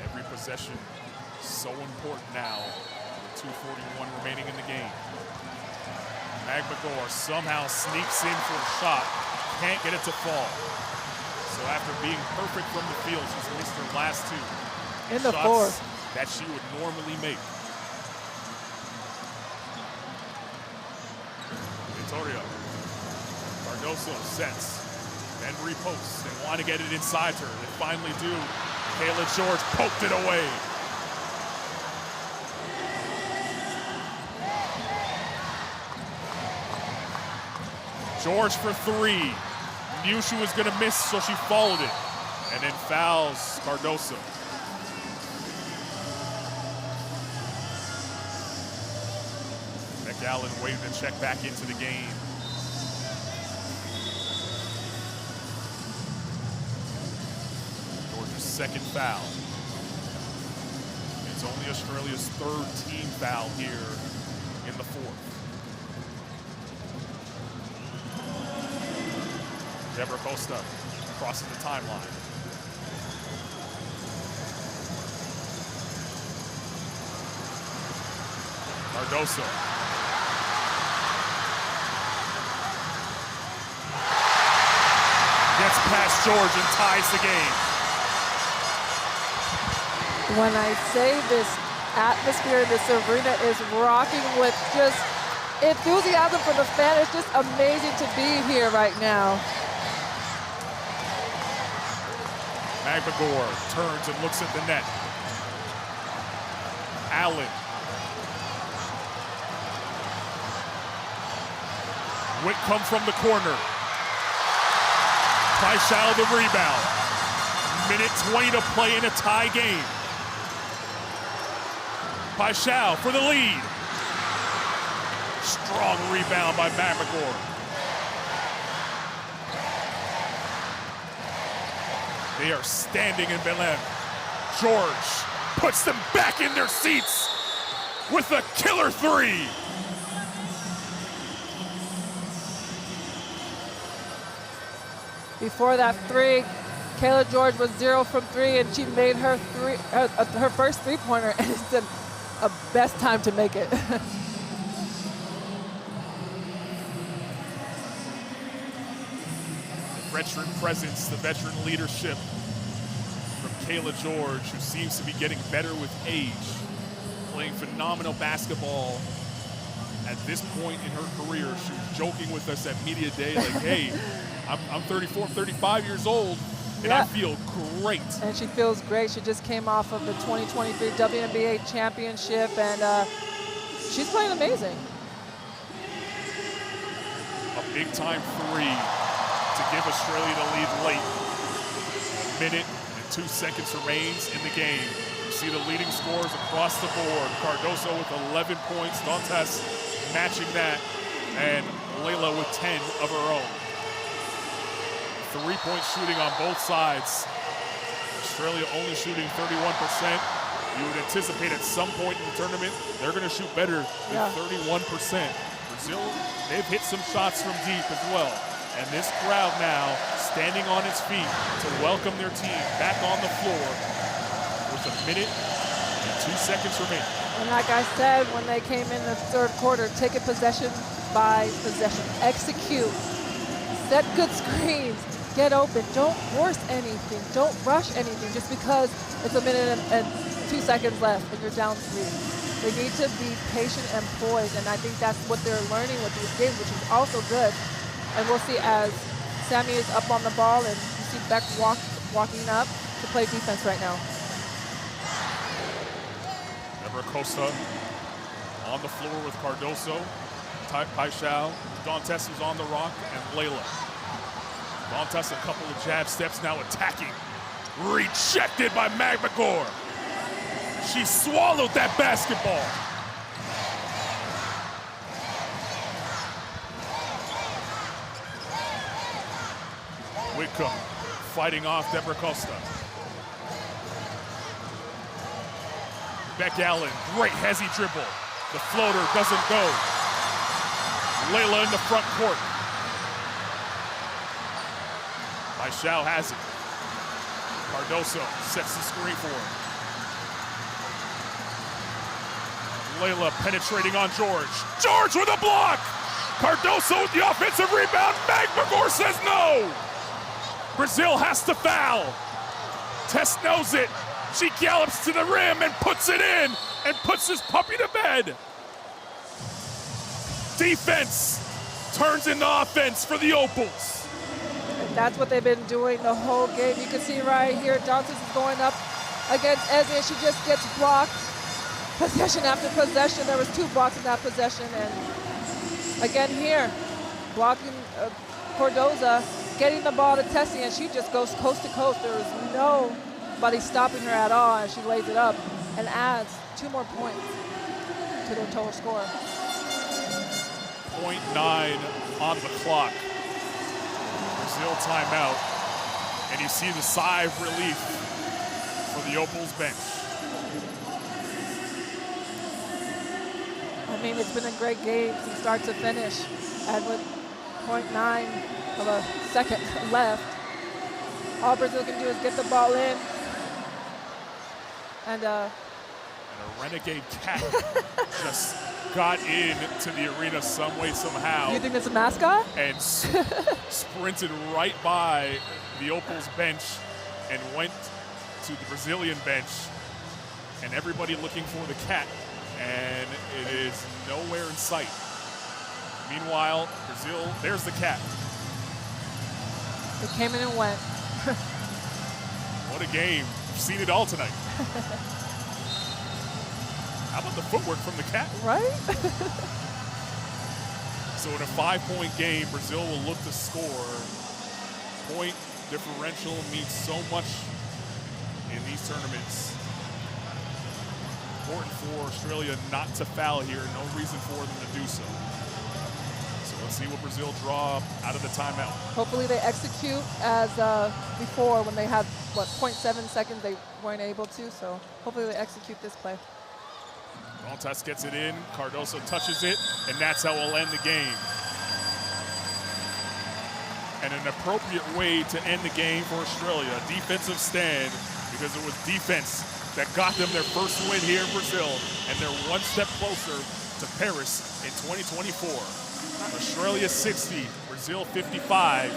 Every possession so important now with 2:41 remaining in the game. McGregor somehow sneaks in for a shot, can't get it to fall. So after being perfect from the field, she's missed her last 2 in the shots fourth that she would normally make. Victoria. Cardoso sets, then reposts. They want to get it inside her. They finally do. Kayla George poked it away. George for 3. Knew she was going to miss, so she followed it. And then fouls Cardoso. Allen waiting to check back into the game. Georgia's second foul. It's only Australia's 3rd team foul here in the 4th. Deborah Costa crossing the timeline. Cardoso. Gets past George and ties the game. When I say this atmosphere, this arena is rocking with just enthusiasm for the fan. It's just amazing to be here right now. McGregor turns and looks at the net. Allen. Whitcomb from the corner. Paixão the rebound. Minute 20 to play in a tie game. Paixão for the lead. Strong rebound by McGregor. They are standing in Belém. George puts them back in their seats with a killer 3. Before that three, Kayla George was 0 from 3, and she made her first three-pointer, and it's the best time to make it. The veteran presence, the veteran leadership from Kayla George, who seems to be getting better with age, playing phenomenal basketball at this point in her career. She was joking with us at Media Day, like, hey, I'm 34, 35 years old, and I feel great. And she feels great. She just came off of the 2023 WNBA championship, and she's playing amazing. A big-time three to give Australia the lead late. A minute and 2 seconds remains in the game. You see the leading scorers across the board. Cardoso with 11 points, Dantas matching that, and Layla with 10 of her own. Three-point shooting on both sides. Australia only shooting 31%. You would anticipate at some point in the tournament, they're going to shoot better than 31%. Brazil, they've hit some shots from deep as well. And this crowd now standing on its feet to welcome their team back on the floor with a minute and 2 seconds remaining. And like I said, when they came in the third quarter, take it possession by possession. Execute. Set good screens. Get open. Don't force anything. Don't rush anything just because it's a minute and 2 seconds left and you're down 3. They need to be patient and poised, and I think that's what they're learning with these games, which is also good. And we'll see as Sammy is up on the ball, and you see Beck walking up to play defense right now. Deborah Costa on the floor with Cardoso, Paixão, Dantas is on the rock, and Layla. Dantas a couple of jab steps now attacking. Rejected by Magmagor. She swallowed that basketball. Whitcomb fighting off Deborah Costa. Beck Allen, great hezzy dribble. The floater doesn't go. Layla in the front court. Paixão has it. Cardoso sets the screen for him. Layla penetrating on George. George with a block! Cardoso with the offensive rebound. Magmagor says no! Brazil has to foul. Tess knows it. She gallops to the rim and puts it in and puts this puppy to bed. Defense turns into offense for the Opals. And that's what they've been doing the whole game. You can see right here, Dantas is going up against Eze, and she just gets blocked. Possession after possession. There was 2 blocks in that possession, and again here, blocking Cardoso, getting the ball to Tessie, and she just goes coast to coast. There is nobody stopping her at all, and she lays it up and adds 2 more points to their total score. 0.9 on the clock. Brazil timeout, and you see the sigh of relief for the Opals bench. I mean, it's been a great game from start to finish, and with 0.9 of a second left, all Brazil can do is get the ball in. And a renegade cat just got into the arena some way, somehow. You think it's a mascot? And sprinted right by the Opals bench and went to the Brazilian bench, and everybody looking for the cat, and it is nowhere in sight. Meanwhile, Brazil, there's the cat. It came in and went. What a game. We've seen it all tonight. How about the footwork from the cat? Right? So in a 5-point game, Brazil will look to score. Point differential means so much in these tournaments. Important for Australia not to foul here. No reason for them to do so. So let's see what Brazil draw out of the timeout. Hopefully they execute as before when they had, 0.7 seconds, they weren't able to. So hopefully they execute this play. Dantas gets it in, Cardoso touches it, and that's how we'll end the game. and an appropriate way to end the game for Australia. A defensive stand, because it was defense that got them their first win here in Brazil, and they're one step closer to Paris in 2024. Australia 60, Brazil 55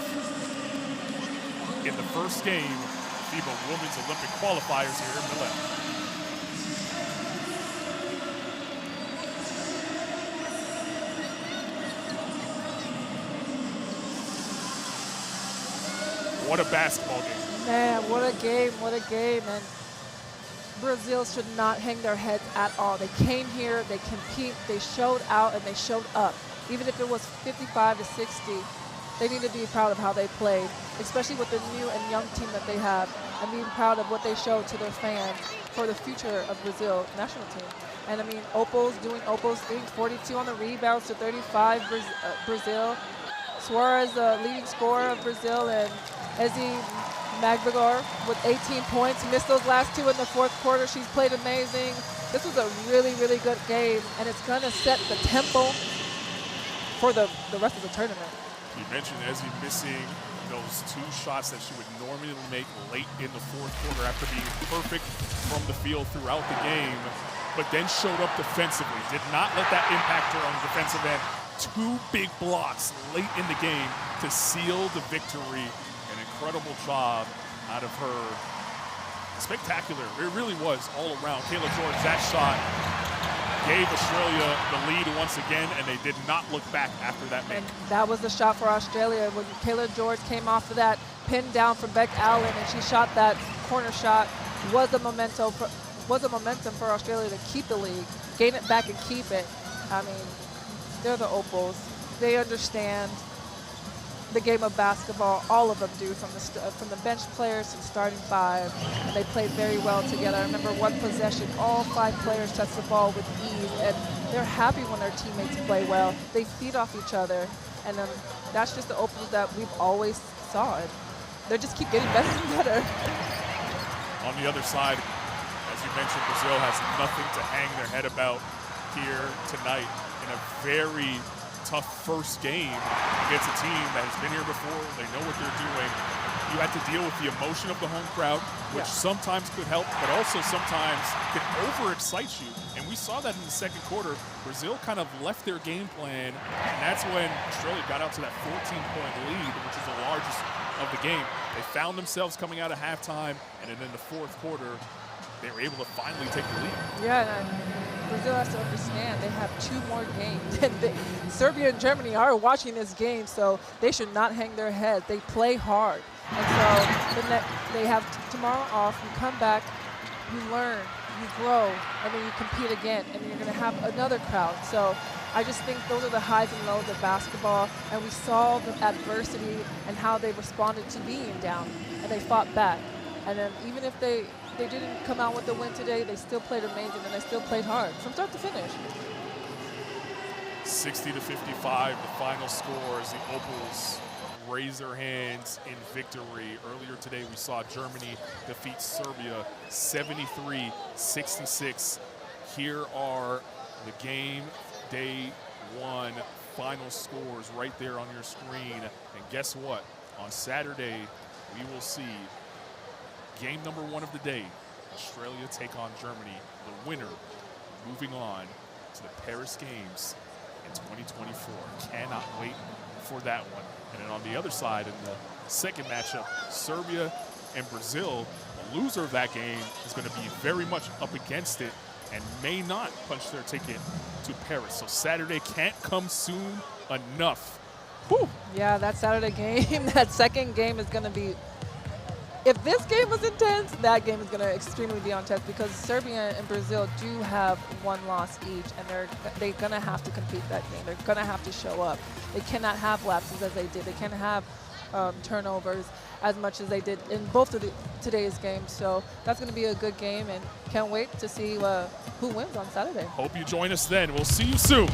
in the first game of FIBA Women's Olympic qualifiers here in Milan. What a basketball game. Man, what a game, what a game. And Brazil should not hang their heads at all. They came here, they compete, they showed out, and they showed up. Even if it was 55 to 60, they need to be proud of how they played, especially with the new and young team that they have, and being proud of what they showed to their fans for the future of Brazil national team. And I mean, Opal's doing Opal's thing, 42 on the rebounds to 35 Brazil. Suarez, the leading scorer of Brazil, and Ezi Magbagor with 18 points. Missed those last two in the fourth quarter. She's played amazing. This was a really, really good game, and it's going to set the tempo for the rest of the tournament. You mentioned Ezi missing those two shots that she would normally make late in the fourth quarter after being perfect from the field throughout the game, but then showed up defensively. Did not let that impact her on the defensive end. Two big blocks late in the game to seal the victory. An incredible job out of her. Spectacular. It really was all around. Kayla George, that shot gave Australia the lead once again, and they did not look back after that make. And that was the shot for Australia when Kayla George came off of that pin down from Beck Allen, and she shot that corner shot. Was a momentum for Australia to keep the lead, gain it back and keep it. I mean, they're the Opals. They understand the game of basketball. All of them do, from the bench players to the starting five. And they played very well together. I remember one possession, all five players touched the ball with ease, and they're happy when their teammates play well. They feed off each other, and that's just the Opals that we've always saw. And they just keep getting better and better. On the other side, as you mentioned, Brazil has nothing to hang their head about here tonight in a very tough first game against a team that has been here before. They know what they're doing. You had to deal with the emotion of the home crowd, which sometimes could help, but also sometimes can overexcite you. And we saw that in the second quarter. Brazil kind of left their game plan, and that's when Australia got out to that 14-point lead, which is the largest of the game. They found themselves coming out of halftime, and then in the fourth quarter, they were able to finally take the lead. Yeah, and Brazil has to understand they have two more games. And Serbia and Germany are watching this game, so they should not hang their head. They play hard. And so they have tomorrow off. You come back, you learn, you grow, and then you compete again, and you're going to have another crowd. So I just think those are the highs and lows of basketball, and we saw the adversity and how they responded to being down, and they fought back. And then even if they didn't come out with the win today, they still played amazing, and they still played hard from start to finish. 60 to 55, the final score as the Opals raise their hands in victory. Earlier today, we saw Germany defeat Serbia 73-66. Here are the game day one final scores right there on your screen. And guess what? On Saturday, we will see game number one of the day, Australia take on Germany. The winner moving on to the Paris Games in 2024. Cannot wait for that one. And then on the other side, in the second matchup, Serbia and Brazil, the loser of that game is going to be very much up against it and may not punch their ticket to Paris. So Saturday can't come soon enough. Whew. Yeah, that Saturday game, that second game is going to be, if this game was intense, that game is going to extremely be on test, because Serbia and Brazil do have one loss each, and they're going to have to compete that game. They're going to have to show up. They cannot have lapses as they did. They can't have turnovers as much as they did in both of today's games. So that's going to be a good game, and can't wait to see who wins on Saturday. Hope you join us then. We'll see you soon.